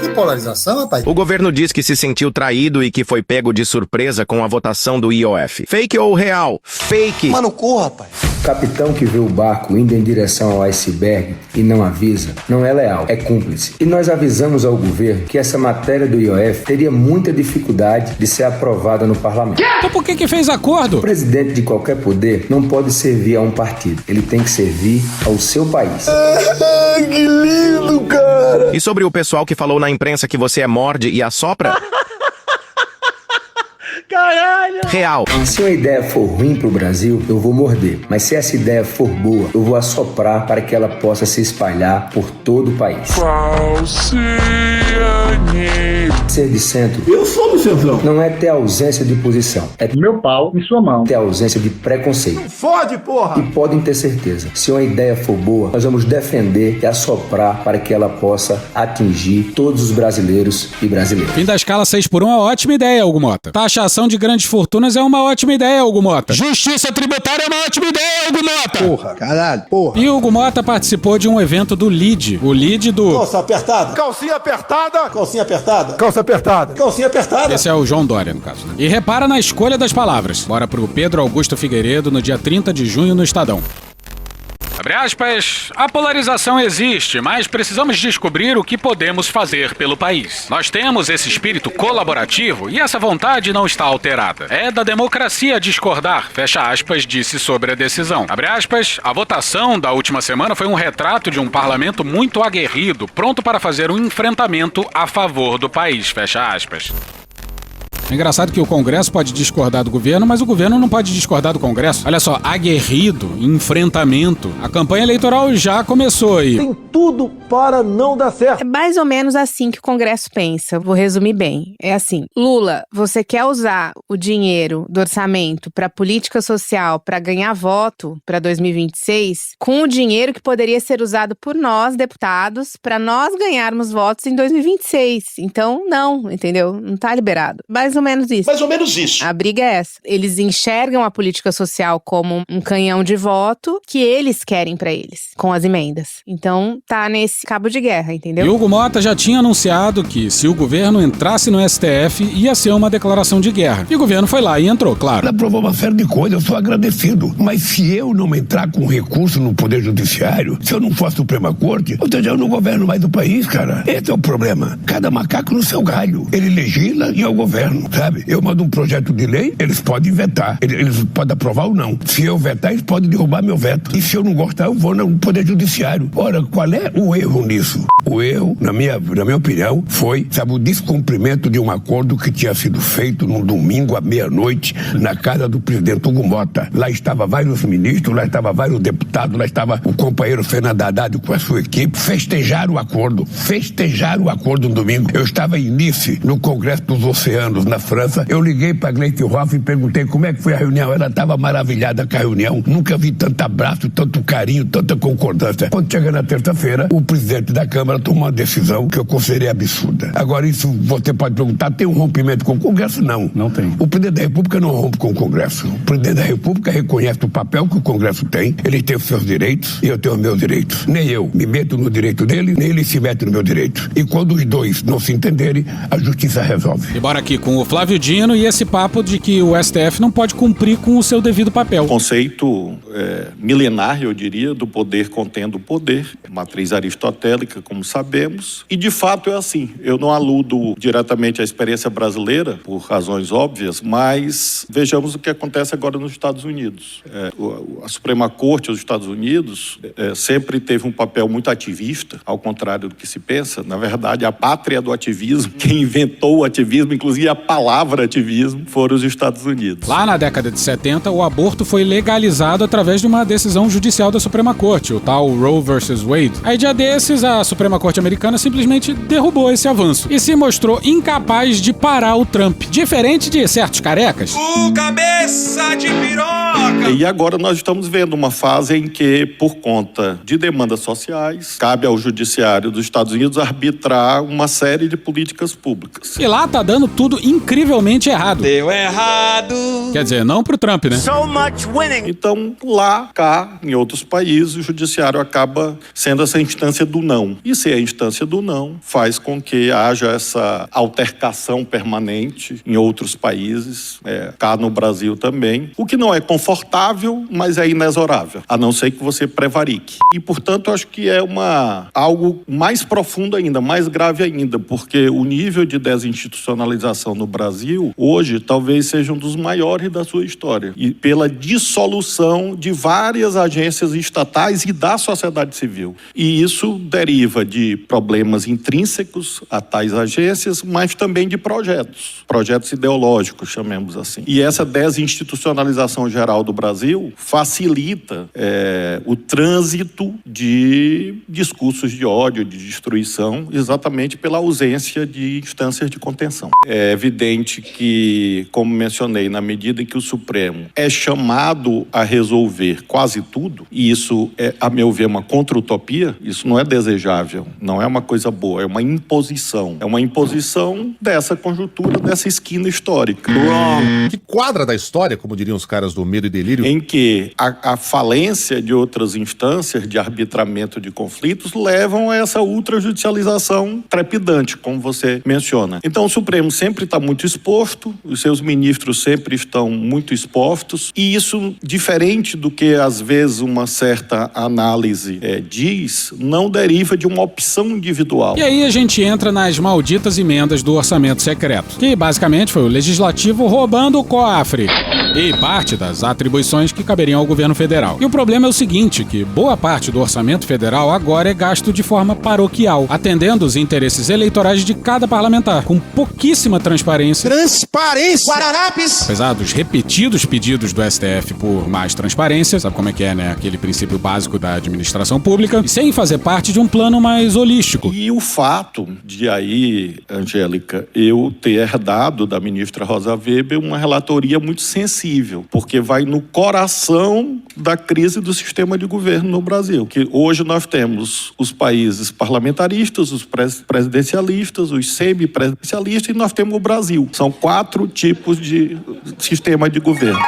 Que polarização, rapaz? O governo diz que se sentiu traído e que foi pego de surpresa com a votação do IOF. Fake ou real? Fake. Tomar no cu, rapaz. Capitão que vê o barco indo em direção ao iceberg e não avisa, não é leal, é cúmplice. E nós avisamos ao governo que essa matéria do IOF teria muita dificuldade de ser aprovada no parlamento. Então por que fez acordo? O presidente de qualquer poder não pode servir a um partido. Ele tem que servir ao seu país. Que lindo, cara! E sobre o pessoal que falou na imprensa que você é morde e assopra? Caralho! Real. Se uma ideia for ruim pro Brasil, eu vou morder. Mas se essa ideia for boa, eu vou assoprar para que ela possa se espalhar por todo o país. Falciane. Ser de centro. Eu sou do centrão. Não é ter ausência de posição. É meu pau em sua mão. Ter ausência de preconceito. Não fode, porra! E podem ter certeza, se uma ideia for boa, nós vamos defender e assoprar para que ela possa atingir todos os brasileiros e brasileiras. Fim da escala 6x1 é uma ótima ideia, Hugo Mota. Taxação de grandes fortunas é uma ótima ideia, Hugo Mota. Justiça tributária é uma ótima ideia, Hugo Mota. Porra, caralho, porra. E o Hugo Mota participou de um evento do LIDE. O LIDE do... Calça apertada. Calcinha apertada. Calcinha apertada. Calça apertada. Calcinha apertada. Esse é o João Dória, no caso, né? E repara na escolha das palavras. Bora pro Pedro Augusto Figueiredo no dia 30 de junho no Estadão. Abre aspas, a polarização existe, mas precisamos descobrir o que podemos fazer pelo país. Nós temos esse espírito colaborativo e essa vontade não está alterada. É da democracia discordar, fecha aspas, disse sobre a decisão. Abre aspas, a votação da última semana foi um retrato de um parlamento muito aguerrido, pronto para fazer um enfrentamento a favor do país, fecha aspas. É engraçado que o Congresso pode discordar do governo, mas o governo não pode discordar do Congresso. Olha só, aguerrido, enfrentamento. A campanha eleitoral já começou aí. Tem tudo para não dar certo. É mais ou menos assim que o Congresso pensa. Vou resumir bem. É assim: Lula, você quer usar o dinheiro do orçamento para política social, para ganhar voto para 2026, com o dinheiro que poderia ser usado por nós, deputados, para nós ganharmos votos em 2026. Então, não, entendeu? Não tá liberado. Mais ou menos isso. Mais ou menos isso. A briga é essa. Eles enxergam a política social como um canhão de voto que eles querem para eles, com as emendas. Então, tá nesse cabo de guerra, entendeu? E Hugo Mota já tinha anunciado que se o governo entrasse no STF, ia ser uma declaração de guerra. E o governo foi lá e entrou, claro. Ela aprovou uma série de coisas, eu sou agradecido. Mas se eu não entrar com recurso no Poder Judiciário, se eu não for a Suprema Corte, ou seja, eu não governo mais do país, cara. Esse é o problema. Cada macaco no seu galho. Ele legisla e é o governo, sabe? Eu mando um projeto de lei, eles podem vetar. Eles podem aprovar ou não. Se eu vetar, eles podem derrubar meu veto. E se eu não gostar, eu vou no Poder Judiciário. Ora, qual é o erro nisso? O erro, na minha opinião, foi, sabe, o descumprimento de um acordo que tinha sido feito no domingo à meia-noite na casa do presidente Hugo Mota. Lá estava vários ministros, lá estava vários deputados, lá estava o companheiro Fernando Haddad com a sua equipe. Festejaram o acordo no domingo. Eu estava em Nice, no Congresso dos Oceanos, na França. Eu liguei para Gleisi Hoff e perguntei como é que foi a reunião. Ela estava maravilhada com a reunião. Nunca vi tanto abraço, tanto carinho, tanta concordância. Quando chega na terça-feira, o presidente da Câmara tomou uma decisão que eu considerei absurda. Agora, isso você pode perguntar, tem um rompimento com o Congresso? Não. Não tem. O presidente da República não rompe com o Congresso. O presidente da República reconhece o papel que o Congresso tem, ele tem os seus direitos e eu tenho os meus direitos. Nem eu me meto no direito dele, nem ele se mete no meu direito. E quando os dois não se entenderem, a justiça resolve. E bora aqui com o Flávio Dino e esse papo de que o STF não pode cumprir com o seu devido papel. Conceito milenar, eu diria, do poder contendo o poder, matriz aristotélica, como sabemos, e de fato é assim. Eu não aludo diretamente à experiência brasileira, por razões óbvias, mas vejamos o que acontece agora nos Estados Unidos. A Suprema Corte dos Estados Unidos sempre teve um papel muito ativista, ao contrário do que se pensa. Na verdade, a pátria do ativismo, quem inventou o ativismo, inclusive a palavra ativismo, foram os Estados Unidos. Lá na década de 70, o aborto foi legalizado através de uma decisão judicial da Suprema Corte, o tal Roe vs. Wade. Aí, dia desses, a Suprema Corte americana simplesmente derrubou esse avanço e se mostrou incapaz de parar o Trump, diferente de certos carecas. Cabeça de piroca! E agora nós estamos vendo uma fase em que, por conta de demandas sociais, cabe ao Judiciário dos Estados Unidos arbitrar uma série de políticas públicas. E lá tá dando tudo incrivelmente errado. Deu errado! Quer dizer, não pro Trump, né? So much winning! Então, lá, cá, em outros países, o Judiciário acaba sendo essa instância do não. E ser a instância do não faz com que haja essa altercação permanente em outros países, cá no Brasil também, o que não é confortável, mas é inexorável, a não ser que você prevarique. E, portanto, acho que é algo mais profundo ainda, mais grave ainda, porque o nível de desinstitucionalização no Brasil, hoje, talvez seja um dos maiores da sua história. E pela dissolução de várias agências estatais e da sociedade civil. E isso deriva de problemas intrínsecos a tais agências, mas também de projetos ideológicos, chamemos assim. E essa desinstitucionalização geral do Brasil facilita o trânsito de discursos de ódio, de destruição, exatamente pela ausência de instâncias de contenção. É evidente que, como mencionei, na medida em que o Supremo é chamado a resolver quase tudo, e isso é, a meu ver, uma contra-utopia, isso não é desejável, não é uma coisa boa, é uma imposição. É uma imposição dessa conjuntura, dessa esquina histórica. Que quadra da história, como diriam os caras do Medo e Delírio. Em que a falência de outras instâncias de arbitramento de conflitos levam a essa ultrajudicialização trepidante, como você menciona. Então o Supremo sempre está muito exposto, os seus ministros sempre estão muito expostos, e isso, diferente do que às vezes uma certa análise diz, não deriva de uma opção individual. E aí a gente entra nas malditas emendas do orçamento secreto, que basicamente foi o legislativo roubando o cofre. e parte das atribuições que caberiam ao governo federal. E o problema é o seguinte, que boa parte do orçamento federal agora é gasto de forma paroquial, atendendo os interesses eleitorais de cada parlamentar, com pouquíssima transparência. Transparência! Guararapes! Apesar dos repetidos pedidos do STF por mais transparência, sabe como é que é, né? Aquele princípio básico da administração pública, e sem fazer parte de um plano mais holístico. E o fato de aí, Angélica, eu ter herdado da ministra Rosa Weber uma relatoria muito sensível, porque vai no coração da crise do sistema de governo no Brasil. Que hoje nós temos os países parlamentaristas, os presidencialistas, os semipresidencialistas e nós temos o Brasil. São 4 tipos de sistema de governo.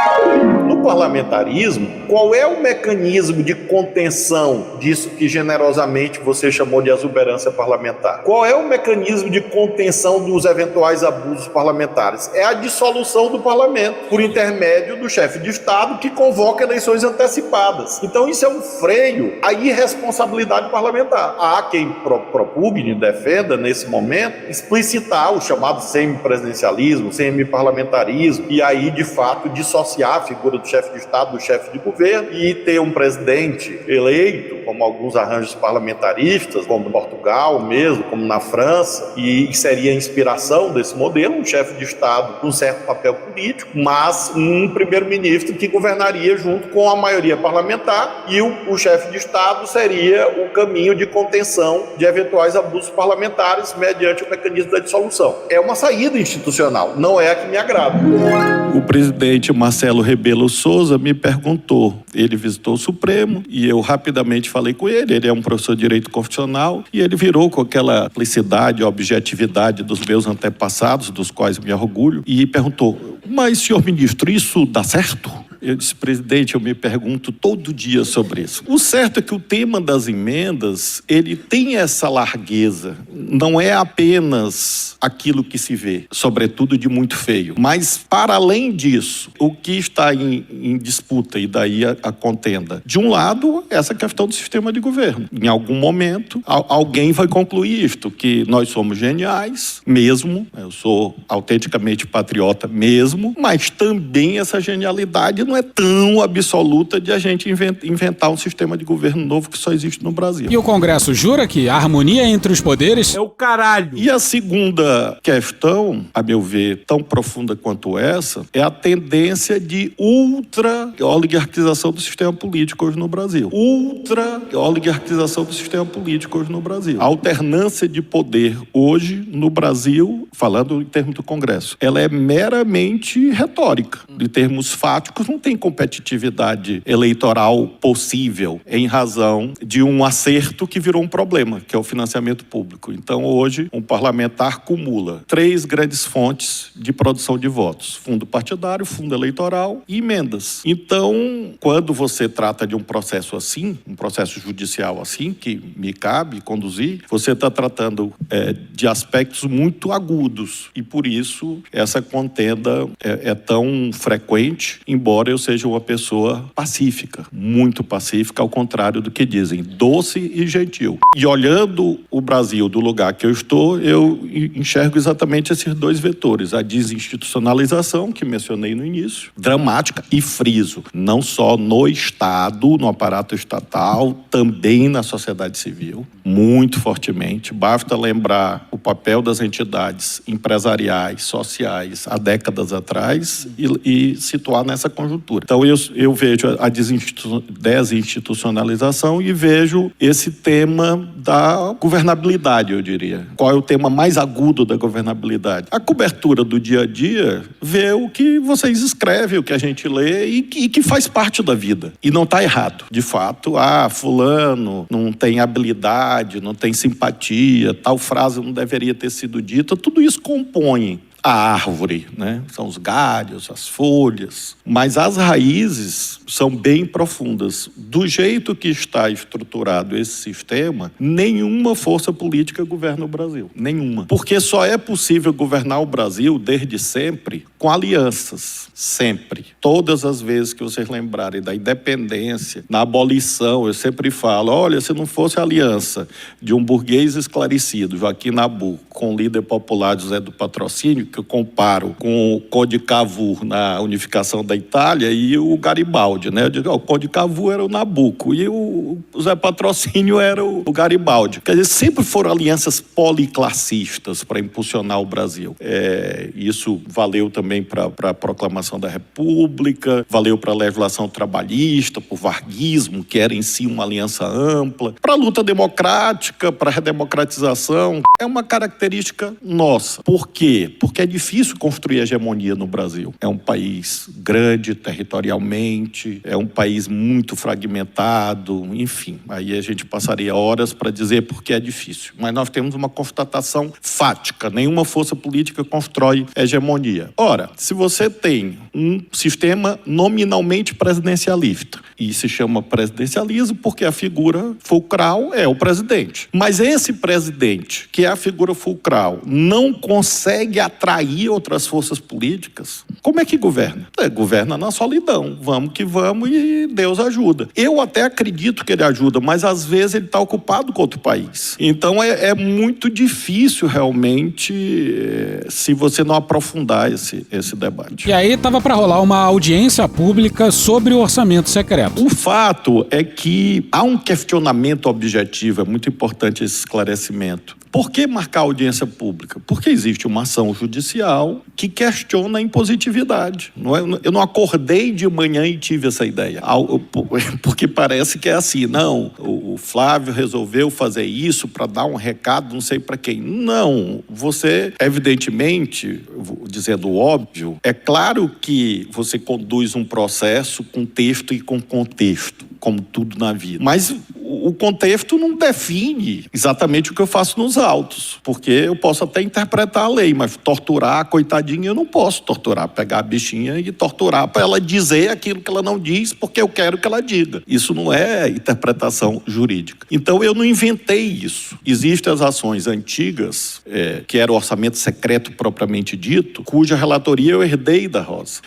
No parlamentarismo, qual é o mecanismo de contenção disso que generosamente você chamou de exuberância parlamentar? Qual é o mecanismo de contenção dos eventuais abusos parlamentares? É a dissolução do parlamento, por intermédio do chefe de Estado que convoca eleições antecipadas. Então isso é um freio à irresponsabilidade parlamentar. Há quem propugne, defenda nesse momento, explicitar o chamado semipresidencialismo, semiparlamentarismo, e aí de fato dissociar a figura do chefe de Estado do chefe de governo e ter um presidente eleito, como alguns arranjos parlamentaristas, como em Portugal mesmo, como na França, e seria a inspiração desse modelo, um chefe de Estado com um certo papel político, mas um primeiro-ministro que governaria junto com a maioria parlamentar, e o chefe de Estado seria o caminho de contenção de eventuais abusos parlamentares mediante o mecanismo da dissolução. É uma saída institucional, não é a que me agrada. O presidente Marcelo Rebelo Souza me perguntou, ele visitou o Supremo e eu rapidamente falei com ele é um professor de direito constitucional, e ele virou com aquela simplicidade, objetividade dos meus antepassados, dos quais me orgulho, e perguntou, mas senhor ministro, isso dá certo? Eu disse, presidente, eu me pergunto todo dia sobre isso. O certo é que o tema das emendas, ele tem essa largueza. Não é apenas aquilo que se vê, sobretudo de muito feio. Mas, para além disso, o que está em disputa, e daí a contenda? De um lado, essa questão do sistema de governo. Em algum momento, alguém vai concluir isto, que nós somos geniais, mesmo, eu sou autenticamente patriota mesmo, mas também essa genialidade não é tão absoluta de a gente inventar um sistema de governo novo que só existe no Brasil. E o Congresso jura que a harmonia entre os poderes... É o caralho! E a segunda questão, a meu ver, tão profunda quanto essa, é a tendência de ultra-oligarquização do sistema político hoje no Brasil. Ultra-oligarquização do sistema político hoje no Brasil. A alternância de poder hoje no Brasil, falando em termos do Congresso, ela é meramente retórica. Em termos fáticos, não tem competitividade eleitoral possível em razão de um acerto que virou um problema, que é o financiamento público. Então, hoje, um parlamentar acumula 3 grandes fontes de produção de votos: fundo partidário, fundo eleitoral e emendas. Então, quando você trata de um processo assim, um processo judicial assim, que me cabe conduzir, você está tratando de aspectos muito agudos, e por isso essa contenda é tão frequente, embora eu seja uma pessoa pacífica, muito pacífica, ao contrário do que dizem, doce e gentil. E olhando o Brasil do lugar que eu estou, eu enxergo exatamente esses 2 vetores: a desinstitucionalização, que mencionei no início, dramática, e friso, não só no Estado, no aparato estatal, também na sociedade civil, muito fortemente. Basta lembrar o papel das entidades empresariais, sociais, há décadas atrás, e situar nessa conjuntura. Então eu vejo a desinstitucionalização e vejo esse tema da governabilidade, eu diria. Qual é o tema mais agudo da governabilidade? A cobertura do dia a dia vê o que vocês escrevem, o que a gente lê e que faz parte da vida. E não está errado. De fato, fulano não tem habilidade, não tem simpatia, tal frase não deveria ter sido dita. Tudo isso compõe a árvore, né? São os galhos, as folhas, mas as raízes são bem profundas. Do jeito que está estruturado esse sistema, nenhuma força política governa o Brasil, nenhuma. Porque só é possível governar o Brasil desde sempre com alianças, sempre. Todas as vezes que vocês lembrarem da independência, na abolição, eu sempre falo, olha, se não fosse a aliança de um burguês esclarecido, Joaquim Nabuco, com o líder popular José do Patrocínio, que eu comparo com o Conde Cavour na unificação da Itália e o Garibaldi, né? Eu digo, o Conde Cavour era o Nabuco e o José Patrocínio era o Garibaldi. Quer dizer, sempre foram alianças policlassistas para impulsionar o Brasil. Isso valeu também para a proclamação da República, valeu para a legislação trabalhista, para o varguismo, que era em si uma aliança ampla, para a luta democrática, para a redemocratização. É uma característica nossa. Por quê? Porque é difícil construir hegemonia no Brasil. É um país grande territorialmente, é um país muito fragmentado, enfim. Aí a gente passaria horas para dizer por que é difícil. Mas nós temos uma constatação fática. Nenhuma força política constrói hegemonia. Ora, se você tem um sistema nominalmente presidencialista, e se chama presidencialismo porque a figura fulcral é o presidente. Mas esse presidente, que é a figura fulcral, não consegue atrair outras forças políticas, como é que governa? Governa na solidão. Vamos que vamos e Deus ajuda. Eu até acredito que ele ajuda, mas às vezes ele está ocupado com outro país. Então é muito difícil realmente se você não aprofundar esse debate. E aí estava para rolar uma audiência pública sobre o orçamento secreto. O fato é que há um questionamento objetivo, é muito importante esse esclarecimento. Por que marcar audiência pública? Porque existe uma ação judicial que questiona a impositividade. Eu não acordei de manhã e tive essa ideia. Porque parece que é assim, não, o Flávio resolveu fazer isso para dar um recado, não sei para quem. Não, você, evidentemente, dizendo óbvio, é claro que você conduz um processo com texto e com contexto, como tudo na vida. Mas o contexto não define exatamente o que eu faço nos autos, porque eu posso até interpretar a lei, mas torturar a coitadinha eu não posso torturar, pegar a bichinha e torturar para ela dizer aquilo que ela não diz, porque eu quero que ela diga. Isso não é interpretação jurídica. Então eu não inventei isso. Existem as ações antigas, que era o orçamento secreto propriamente dito, cuja relatoria eu herdei da Rosa.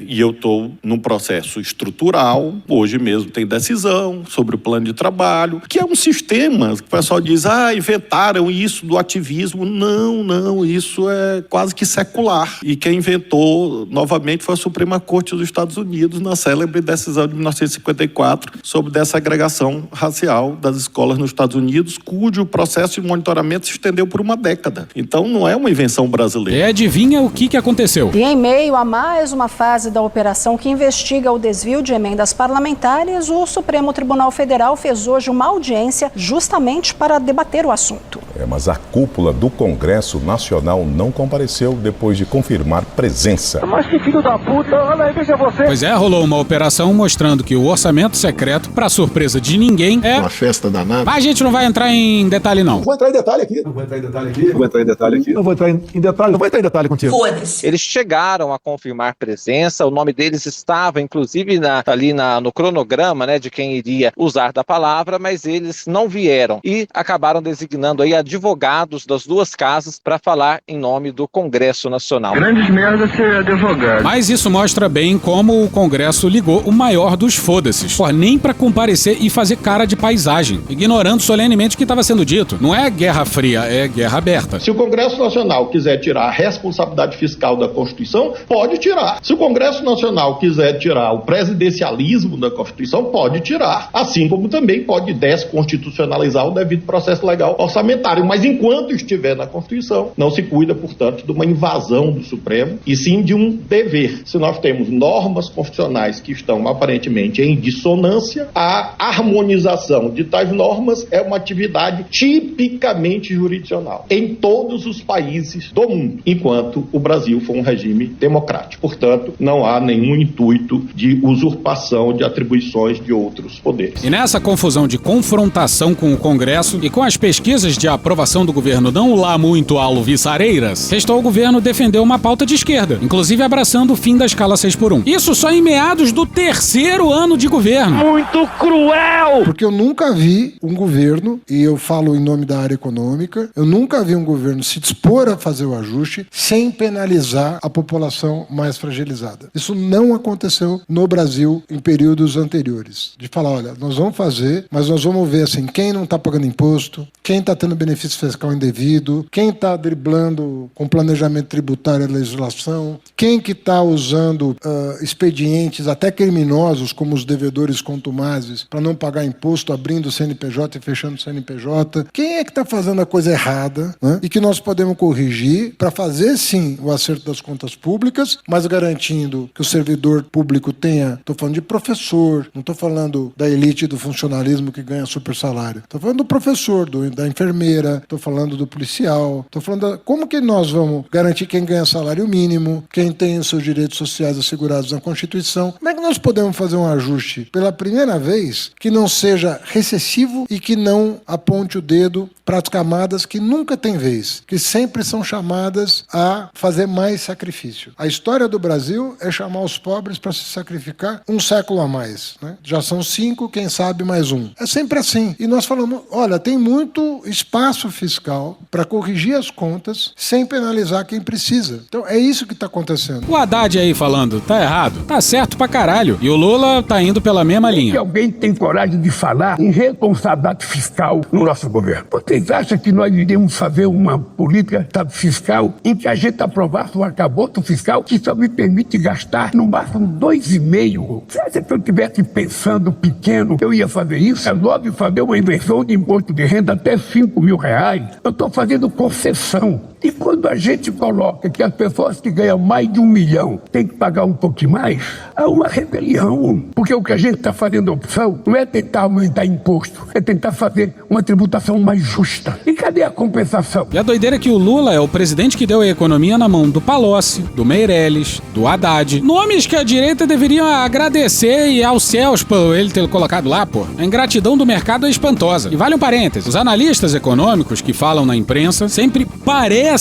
E eu estou num processo estrutural, hoje mesmo tem decisão sobre o plano de trabalho, que é um sistema que o pessoal diz, inventaram isso do ativismo. Não, isso é quase que secular. E quem inventou, novamente, foi a Suprema Corte dos Estados Unidos, na célebre decisão de 1954 sobre desagregação racial das escolas nos Estados Unidos, cujo processo de monitoramento se estendeu por uma década. Então não é uma invenção brasileira. E adivinha o que aconteceu? E em meio a mais uma fase da operação que investiga o desvio de emendas parlamentares, o Supremo Tribunal Federal fez hoje uma audiência justamente para debater o assunto. Mas a cúpula do Congresso Nacional não compareceu depois de confirmar presença. Mas que filho da puta, olha aí, veja você. Pois rolou uma operação mostrando que o orçamento secreto, para surpresa de ninguém, é uma festa danada. Mas a gente não vai entrar em detalhe, não. Vou entrar em detalhe aqui. Não vou entrar em detalhe contigo. Foda-se. Eles chegaram a confirmar presença, o nome deles estava, inclusive, no cronograma, né, de quem iria usar da palavra, mas eles não vieram e acabaram designando aí advogados das duas casas para falar em nome do Congresso Nacional. Grandes merda ser advogado. Mas isso mostra bem como o Congresso ligou o maior dos foda-ses. Nem para comparecer e fazer cara de paisagem, ignorando solenemente o que estava sendo dito. Não é guerra fria, é guerra aberta. Se o Congresso Nacional quiser tirar a responsabilidade fiscal da Constituição, pode tirar. Se o Congresso Nacional quiser tirar o presidencialismo da Constituição, pode tirar. Assim como também pode desconstitucionalizar o devido processo legal orçamentário. Mas enquanto estiver na Constituição, não se cuida, portanto, de uma invasão do Supremo, e sim de um dever. Se nós temos normas constitucionais que estão aparentemente em dissonância, a harmonização de tais normas é uma atividade tipicamente jurisdicional em todos os países do mundo, enquanto o Brasil foi um regime democrático. Portanto, não há nenhum intuito de usurpação de atribuições de outros poderes. E nessa confusão de de confrontação com o Congresso e com as pesquisas de aprovação do governo não lá muito alviçareiras, restou ao governo defender uma pauta de esquerda, inclusive abraçando o fim da escala 6x1. Isso só em meados do 3º ano de governo. Muito cruel! Porque eu nunca vi um governo, e eu falo em nome da área econômica, eu nunca vi um governo se dispor a fazer o ajuste sem penalizar a população mais fragilizada. Isso não aconteceu no Brasil em períodos anteriores. De falar, olha, nós vamos fazer, mas nós vamos ver assim, quem não está pagando imposto, quem está tendo benefício fiscal indevido, quem está driblando com planejamento tributário a legislação, quem que está usando expedientes até criminosos, como os devedores contumazes, para não pagar imposto, abrindo o CNPJ e fechando o CNPJ. Quem é que está fazendo a coisa errada, né? E que nós podemos corrigir para fazer, sim, o acerto das contas públicas, mas garantindo que o servidor público tenha, estou falando de professor, não estou falando da elite do funcionalismo que ganha super salário, estou falando do professor, da enfermeira, estou falando do policial, estou falando como que nós vamos garantir quem ganha salário mínimo, quem tem os seus direitos sociais assegurados na Constituição. Como é que nós podemos fazer um ajuste pela primeira vez que não seja recessivo e que não aponte o dedo para as camadas que nunca têm vez, que sempre são chamadas a fazer mais sacrifício. A história do Brasil é chamar os pobres para se sacrificar um século a mais, né? Já são 5, quem sabe mais um. É sempre assim. E nós falamos, olha, tem muito espaço fiscal para corrigir as contas sem penalizar quem precisa. Então é isso que está acontecendo. O Haddad aí falando, tá errado, tá certo pra caralho. E o Lula tá indo pela mesma linha. Que alguém tem coragem de falar em responsabilidade fiscal no nosso governo. Vocês acham que nós iríamos fazer uma política fiscal em que a gente aprovasse um arcabouço fiscal que só me permite gastar no máximo 2,5? Você acha que eu estivesse pensando pequeno, eu ia fazer isso? É logo fazer uma inversão de imposto de renda até R$5.000. Eu estou fazendo concessão. E quando a gente coloca que as pessoas que ganham mais de 1 milhão têm que pagar um pouquinho mais, há uma rebelião. Porque o que a gente está fazendo opção não é tentar aumentar imposto, é tentar fazer uma tributação mais justa. E cadê a compensação? E a doideira é que o Lula é o presidente que deu a economia na mão do Palocci, do Meirelles, do Haddad. Nomes que a direita deveria agradecer e aos céus por ele ter colocado lá, pô. A ingratidão do mercado é espantosa. E vale um parênteses, os analistas econômicos que falam na imprensa sempre parecem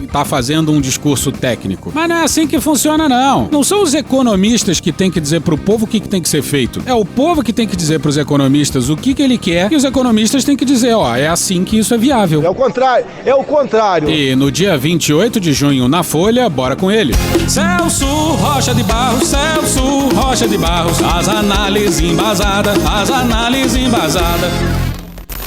estar fazendo um discurso técnico. Mas não é assim que funciona, não. Não são os economistas que têm que dizer pro povo o que tem que ser feito. É o povo que tem que dizer pros economistas o que ele quer e os economistas têm que dizer, ó, é assim que isso é viável. É o contrário, é o contrário. E no dia 28 de junho, na Folha, bora com ele. Celso Rocha de Barros, Celso Rocha de Barros, as análises embasadas, as análises embasadas.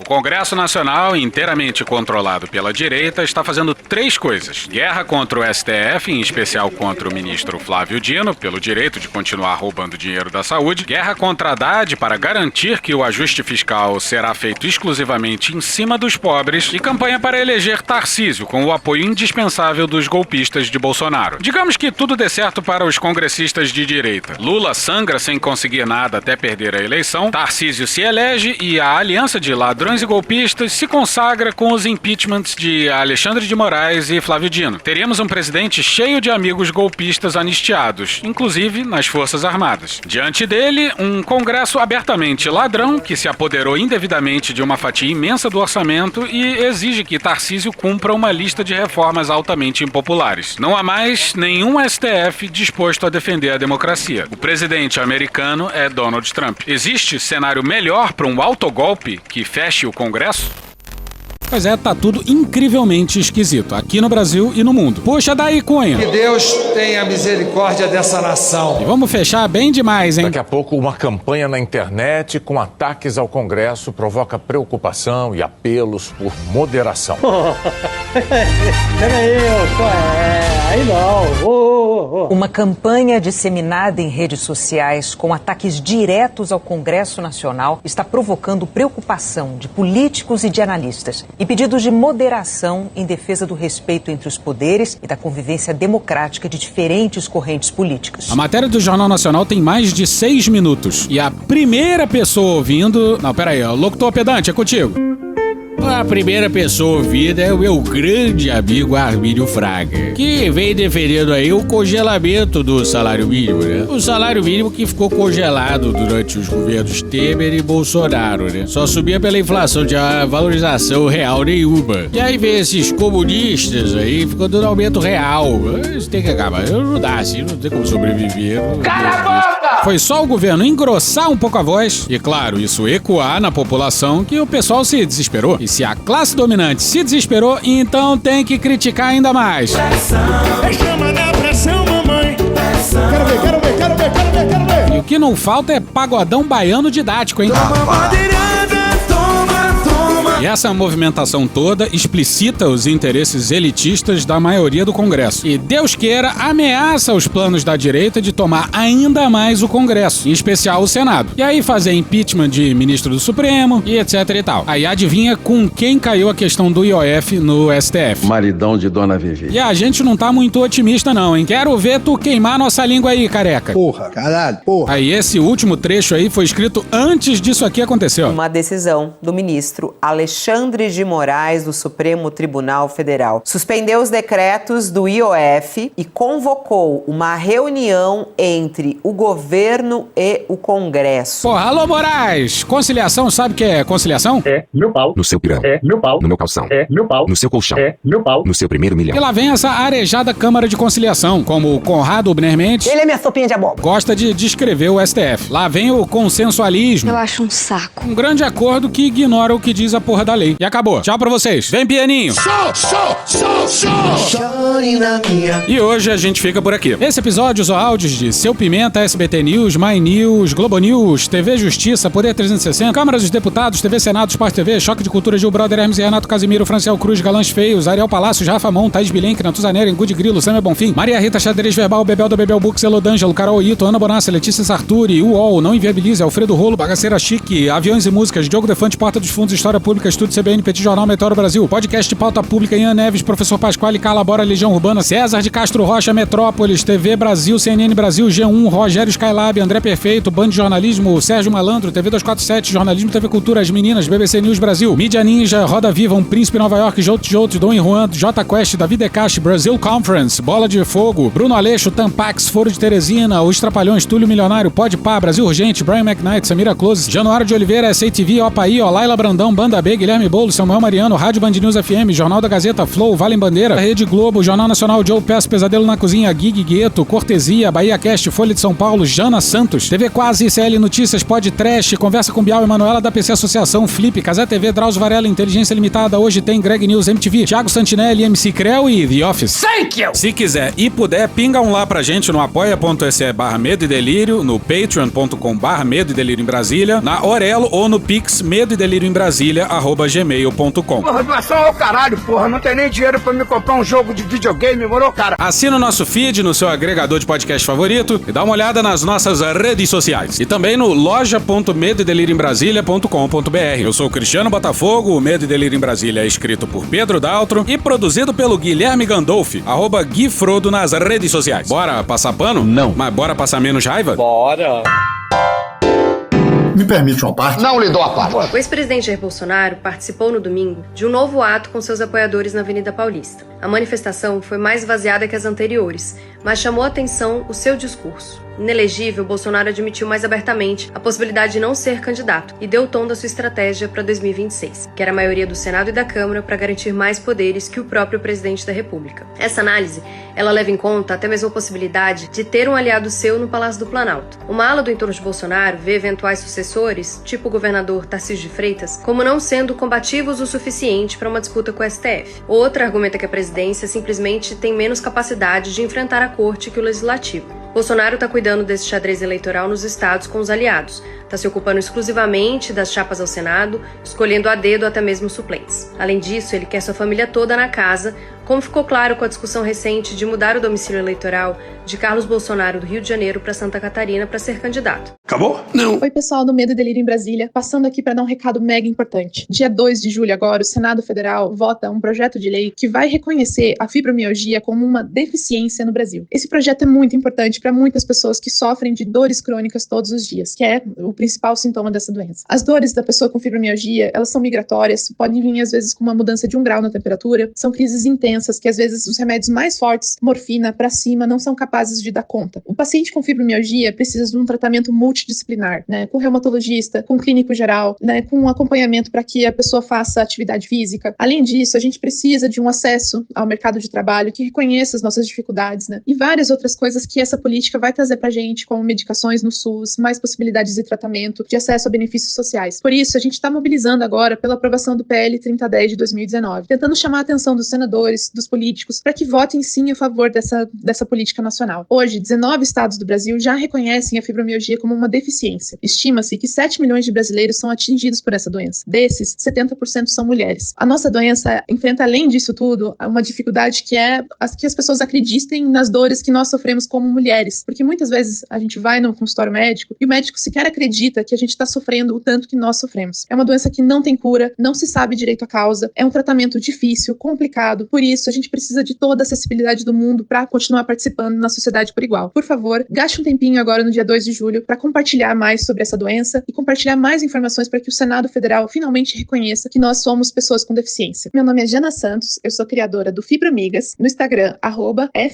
O Congresso Nacional, inteiramente controlado pela direita, está fazendo 3 coisas. Guerra contra o STF, em especial contra o ministro Flávio Dino, pelo direito de continuar roubando dinheiro da saúde. Guerra contra Haddad, para garantir que o ajuste fiscal será feito exclusivamente em cima dos pobres. E campanha para eleger Tarcísio, com o apoio indispensável dos golpistas de Bolsonaro. Digamos que tudo dê certo para os congressistas de direita. Lula sangra sem conseguir nada até perder a eleição. Tarcísio se elege e a aliança de ladrões e golpistas se consagra com os impeachments de Alexandre de Moraes e Flávio Dino. Teríamos um presidente cheio de amigos golpistas anistiados, inclusive nas Forças Armadas. Diante dele, um Congresso abertamente ladrão que se apoderou indevidamente de uma fatia imensa do orçamento e exige que Tarcísio cumpra uma lista de reformas altamente impopulares. Não há mais nenhum STF disposto a defender a democracia. O presidente americano é Donald Trump. Existe cenário melhor para um autogolpe que feche o Congresso? Pois é, tá tudo incrivelmente esquisito, aqui no Brasil e no mundo. Puxa daí, Cunha! Que Deus tenha misericórdia dessa nação. E vamos fechar bem demais, hein? Daqui a pouco, uma campanha na internet com ataques ao Congresso provoca preocupação e apelos por moderação. Peraí, aí não. Uma campanha disseminada em redes sociais com ataques diretos ao Congresso Nacional está provocando preocupação de políticos e de analistas e pedidos de moderação em defesa do respeito entre os poderes e da convivência democrática de diferentes correntes políticas. A matéria do Jornal Nacional tem mais de 6 minutos e a primeira pessoa ouvindo... Não, peraí, o locutor pedante, é contigo. A primeira pessoa ouvida é o meu grande amigo Armínio Fraga, que vem defendendo aí o congelamento do salário mínimo, né? O salário mínimo que ficou congelado durante os governos Temer e Bolsonaro, né? Só subia pela inflação, tinha valorização real nenhuma. E aí vem esses comunistas aí, ficou dando aumento real. Isso tem que acabar. Não dá assim, não tem como sobreviver. Cala a boca! Foi só o governo engrossar um pouco a voz e, claro, isso ecoar na população que o pessoal se desesperou. E se a classe dominante se desesperou, então tem que criticar ainda mais. Chama na pressão, mamãe. Quero ver. E o que não falta é pagodão baiano didático, hein? E essa movimentação toda explicita os interesses elitistas da maioria do Congresso. E Deus queira, ameaça os planos da direita de tomar ainda mais o Congresso, em especial o Senado. E aí fazer impeachment de ministro do Supremo e etc e tal. Aí adivinha com quem caiu a questão do IOF no STF? Maridão de Dona Vivi. E a gente não tá muito otimista não, hein? Quero ver tu queimar nossa língua aí, careca. Porra, caralho, porra. Aí esse último trecho aí foi escrito antes disso aqui acontecer, ó. Uma decisão do ministro Alexandre de Moraes do Supremo Tribunal Federal suspendeu os decretos do IOF e convocou uma reunião entre o governo e o Congresso. Porra, alô Moraes! Conciliação, sabe o que é conciliação? É meu pau. No seu pirão. É meu pau. No meu calção. É meu pau. No seu colchão. É meu pau. No seu primeiro milhão. E lá vem essa arejada Câmara de Conciliação, como o Conrado Ubner Mendes, Ele é minha sopinha de abóbora. gosta de descrever o STF. Lá vem o consensualismo. Eu acho um saco. Um grande acordo que ignora o que diz a porra da lei. E acabou. Tchau pra vocês. Vem, pianinho. E hoje a gente fica por aqui. Esse episódio usou áudios de Seu Pimenta, SBT News, My News, Globo News, TV Justiça, Poder 360, Câmara dos Deputados, TV Senado, Sport TV, Choque de Cultura, Gil Brother, Hermes e Renato Casimiro, Franciel Cruz, Galãs Feios, Ariel Palácios, Rafa Mon, Thaís Bilenque, Natuzanera, Engudi Grilo, Samia Bonfim, Maria Rita Xadrez Verbal, Bebel da Bebel Books, Elodângelo, Carol Ito, Ana Bonassa, Letícia Sarturi, UOL, Não Inviabilize, Alfredo Rolo, Bagaceira Chique, Aviões e Músicas, Diogo Defante, Porta dos Fundos, História Pública, Estúdio CBN, Petit Jornal, Meteoro Brasil, Podcast Pauta Pública, Ian Neves, Professor Pasquale, Calabora, Legião Urbana, César de Castro Rocha, Metrópolis, TV Brasil, CNN Brasil, G1, Rogério Skylab, André Perfeito, Band de Jornalismo, Sérgio Malandro, TV 247, Jornalismo, TV Cultura, As Meninas, BBC News Brasil, Mídia Ninja, Roda Viva, Um Príncipe Nova York, Jout, Dom e Juan, J Quest, David Decache, Brasil Conference, Bola de Fogo, Bruno Aleixo, Tampax, Foro de Teresina, Os Trapalhões, Túlio Milionário, Podpah, Brasil Urgente, Brian McKnight, Samira Close, Januário de Oliveira, SATV, Opaí, Olaila Brandão, Banda B, Guilherme Boulos, Samuel Mariano, Rádio Band News FM, Jornal da Gazeta, Flow, Valem Bandeira, Rede Globo, Jornal Nacional, Joe Peço, Pesadelo na Cozinha, Gig Gueto, Cortesia, Bahia Cast, Folha de São Paulo, Jana Santos, TV Quase, ICL Notícias, Pod Trash, Conversa com Bial e Manuela da PC Associação, Flip, Casé TV, Drauzio Varela, Inteligência Limitada, Hoje Tem, Greg News, MTV, Thiago Santinelli, MC Creu e The Office. Thank you! Se quiser e puder, pinga um lá pra gente no apoia.se/Medo e Delírio, no patreon.com/Medo e Delírio em Brasília, na Orelo ou no Pix Medo e Delírio em Brasília @gmail.com. Porra, doação ao caralho, porra. Não tem nem dinheiro pra me comprar um jogo de videogame, moro, cara? Assina o nosso feed no seu agregador de podcast favorito e dá uma olhada nas nossas redes sociais. E também no loja.medoedelirioembrasilha.com.br. Eu sou o Cristiano Botafogo, o Medo e Delírio em Brasília é escrito por Pedro Daltro e produzido pelo Guilherme Gandolfi, @GuiFrodo nas redes sociais. Bora passar pano? Não. Mas bora passar menos raiva? Bora! Me permite uma parte? Não lhe dou a parte. O ex-presidente Jair Bolsonaro participou no domingo de um novo ato com seus apoiadores na Avenida Paulista. A manifestação foi mais esvaziada que as anteriores, mas chamou a atenção o seu discurso. Inelegível, Bolsonaro admitiu mais abertamente a possibilidade de não ser candidato e deu o tom da sua estratégia para 2026, que era a maioria do Senado e da Câmara para garantir mais poderes que o próprio presidente da República. Essa análise, ela leva em conta até mesmo a possibilidade de ter um aliado seu no Palácio do Planalto. Uma ala do entorno de Bolsonaro vê eventuais sucessores, tipo o governador Tarcísio de Freitas, como não sendo combativos o suficiente para uma disputa com o STF. Outra argumenta que a presidência simplesmente tem menos capacidade de enfrentar a corte que o legislativo. Bolsonaro está cuidando desse xadrez eleitoral nos estados com os aliados, está se ocupando exclusivamente das chapas ao Senado, escolhendo a dedo até mesmo suplentes. Além disso, ele quer sua família toda na casa, Como ficou claro com a discussão recente de mudar o domicílio eleitoral de Carlos Bolsonaro do Rio de Janeiro para Santa Catarina para ser candidato. Acabou? Não. Oi, pessoal do Medo e Delírio em Brasília, passando aqui para dar um recado mega importante. Dia 2 de julho agora, o Senado Federal vota um projeto de lei que vai reconhecer a fibromialgia como uma deficiência no Brasil. Esse projeto é muito importante para muitas pessoas que sofrem de dores crônicas todos os dias, que é o principal sintoma dessa doença. As dores da pessoa com fibromialgia, elas são migratórias, podem vir às vezes com uma mudança de 1 grau na temperatura, são crises intensas que às vezes os remédios mais fortes, morfina para cima, não são capazes de dar conta. O paciente com fibromialgia precisa de um tratamento multidisciplinar, né, com reumatologista, com clínico geral, né, com um acompanhamento para que a pessoa faça atividade física. Além disso, a gente precisa de um acesso ao mercado de trabalho que reconheça as nossas dificuldades, né, e várias outras coisas que essa política vai trazer para a gente, como medicações no SUS, mais possibilidades de tratamento, de acesso a benefícios sociais. Por isso, a gente está mobilizando agora pela aprovação do PL 3010 de 2019, tentando chamar a atenção dos senadores, dos políticos, para que votem sim a favor dessa política nacional. Hoje, 19 estados do Brasil já reconhecem a fibromialgia como uma deficiência. Estima-se que 7 milhões de brasileiros são atingidos por essa doença. Desses, 70% são mulheres. A nossa doença enfrenta, além disso tudo, uma dificuldade que é que as pessoas acreditem nas dores que nós sofremos como mulheres. Porque muitas vezes a gente vai no consultório médico e o médico sequer acredita que a gente está sofrendo o tanto que nós sofremos. É uma doença que não tem cura, não se sabe direito a causa, é um tratamento difícil, complicado. Por isso, a gente precisa de toda a acessibilidade do mundo para continuar participando na sociedade por igual. Por favor, gaste um tempinho agora no dia 2 de julho para compartilhar mais sobre essa doença e compartilhar mais informações para que o Senado Federal finalmente reconheça que nós somos pessoas com deficiência. Meu nome é Jana Santos, eu sou criadora do Fibromigas, no Instagram,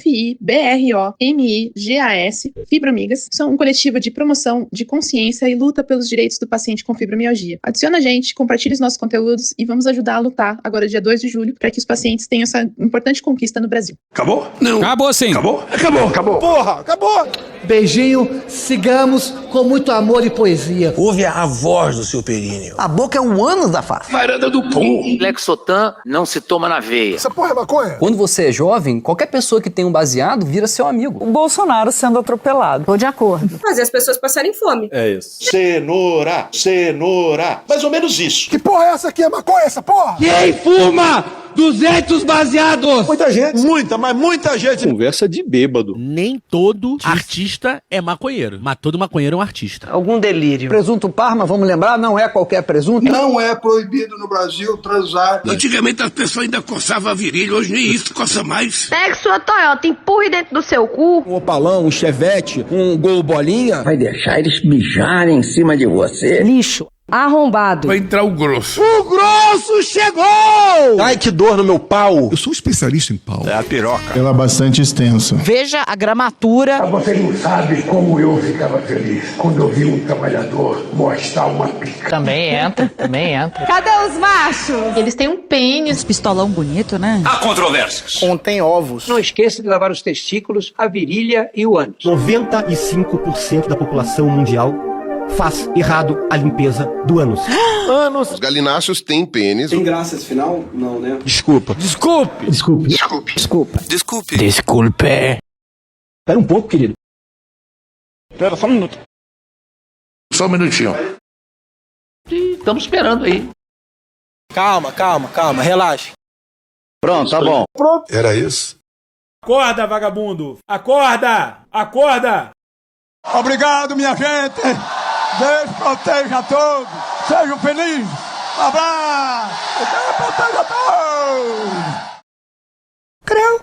@FIBROMIGAS, Fibromigas. Sou um coletivo de promoção de consciência e luta pelos direitos do paciente com fibromialgia. Adiciona a gente, compartilhe os nossos conteúdos e vamos ajudar a lutar agora dia 2 de julho para que os pacientes tenham essa importante conquista no Brasil. Acabou? Não. Acabou sim. Acabou? Acabou. Acabou. Porra, acabou! Beijinho, sigamos com muito amor e poesia. Ouve a voz do seu períneo. A boca é um ânus da face. Varanda do pum. Lexotan não se toma na veia. Essa porra é maconha? Quando você é jovem, qualquer pessoa que tem um baseado vira seu amigo. O Bolsonaro sendo atropelado. Tô de acordo. Fazer as pessoas passarem fome. É isso. Cenoura, cenoura. Mais ou menos isso. Que porra é essa aqui? É maconha essa porra? Quem fuma 200 baseados? Muita gente. Mas muita gente. Conversa de bêbado. Nem todo artista é maconheiro, mas todo maconheiro é um artista. Algum delírio. Presunto Parma, vamos lembrar, não é qualquer presunto. Não é proibido no Brasil transar. Antigamente as pessoas ainda coçavam a virilha, hoje nem isso coça mais. Pega sua Toyota, empurre dentro do seu cu. Um Opalão, um Chevette, um Gol Bolinha. Vai deixar eles mijarem em cima de você. Lixo. Arrombado. Vai entrar o grosso. O grosso chegou! Ai, que dor no meu pau. Eu sou especialista em pau. É a piroca. Ela é bastante extensa. Veja a gramatura. Você não sabe como eu ficava feliz quando eu vi um trabalhador mostrar uma pica. Também entra. Cadê os machos? Eles têm um pênis. Pistolão bonito, né? Há controvérsias. Contém ovos. Não esqueça de lavar os testículos, a virilha e o ânus. 95% da população mundial faz errado a limpeza do ânus. Ânus. Os galináceos têm pênis. Tem graça esse final? Não, né? Desculpa. Espera um pouco, querido. Espera só um minuto. Só um minutinho. Estamos esperando aí. Calma, relaxa. Pronto, tá bom. Era isso? Acorda, vagabundo! Acorda! Obrigado, minha gente. Deus proteja a todos. Sejam felizes. Um abraço. Deus proteja a todos. Creu.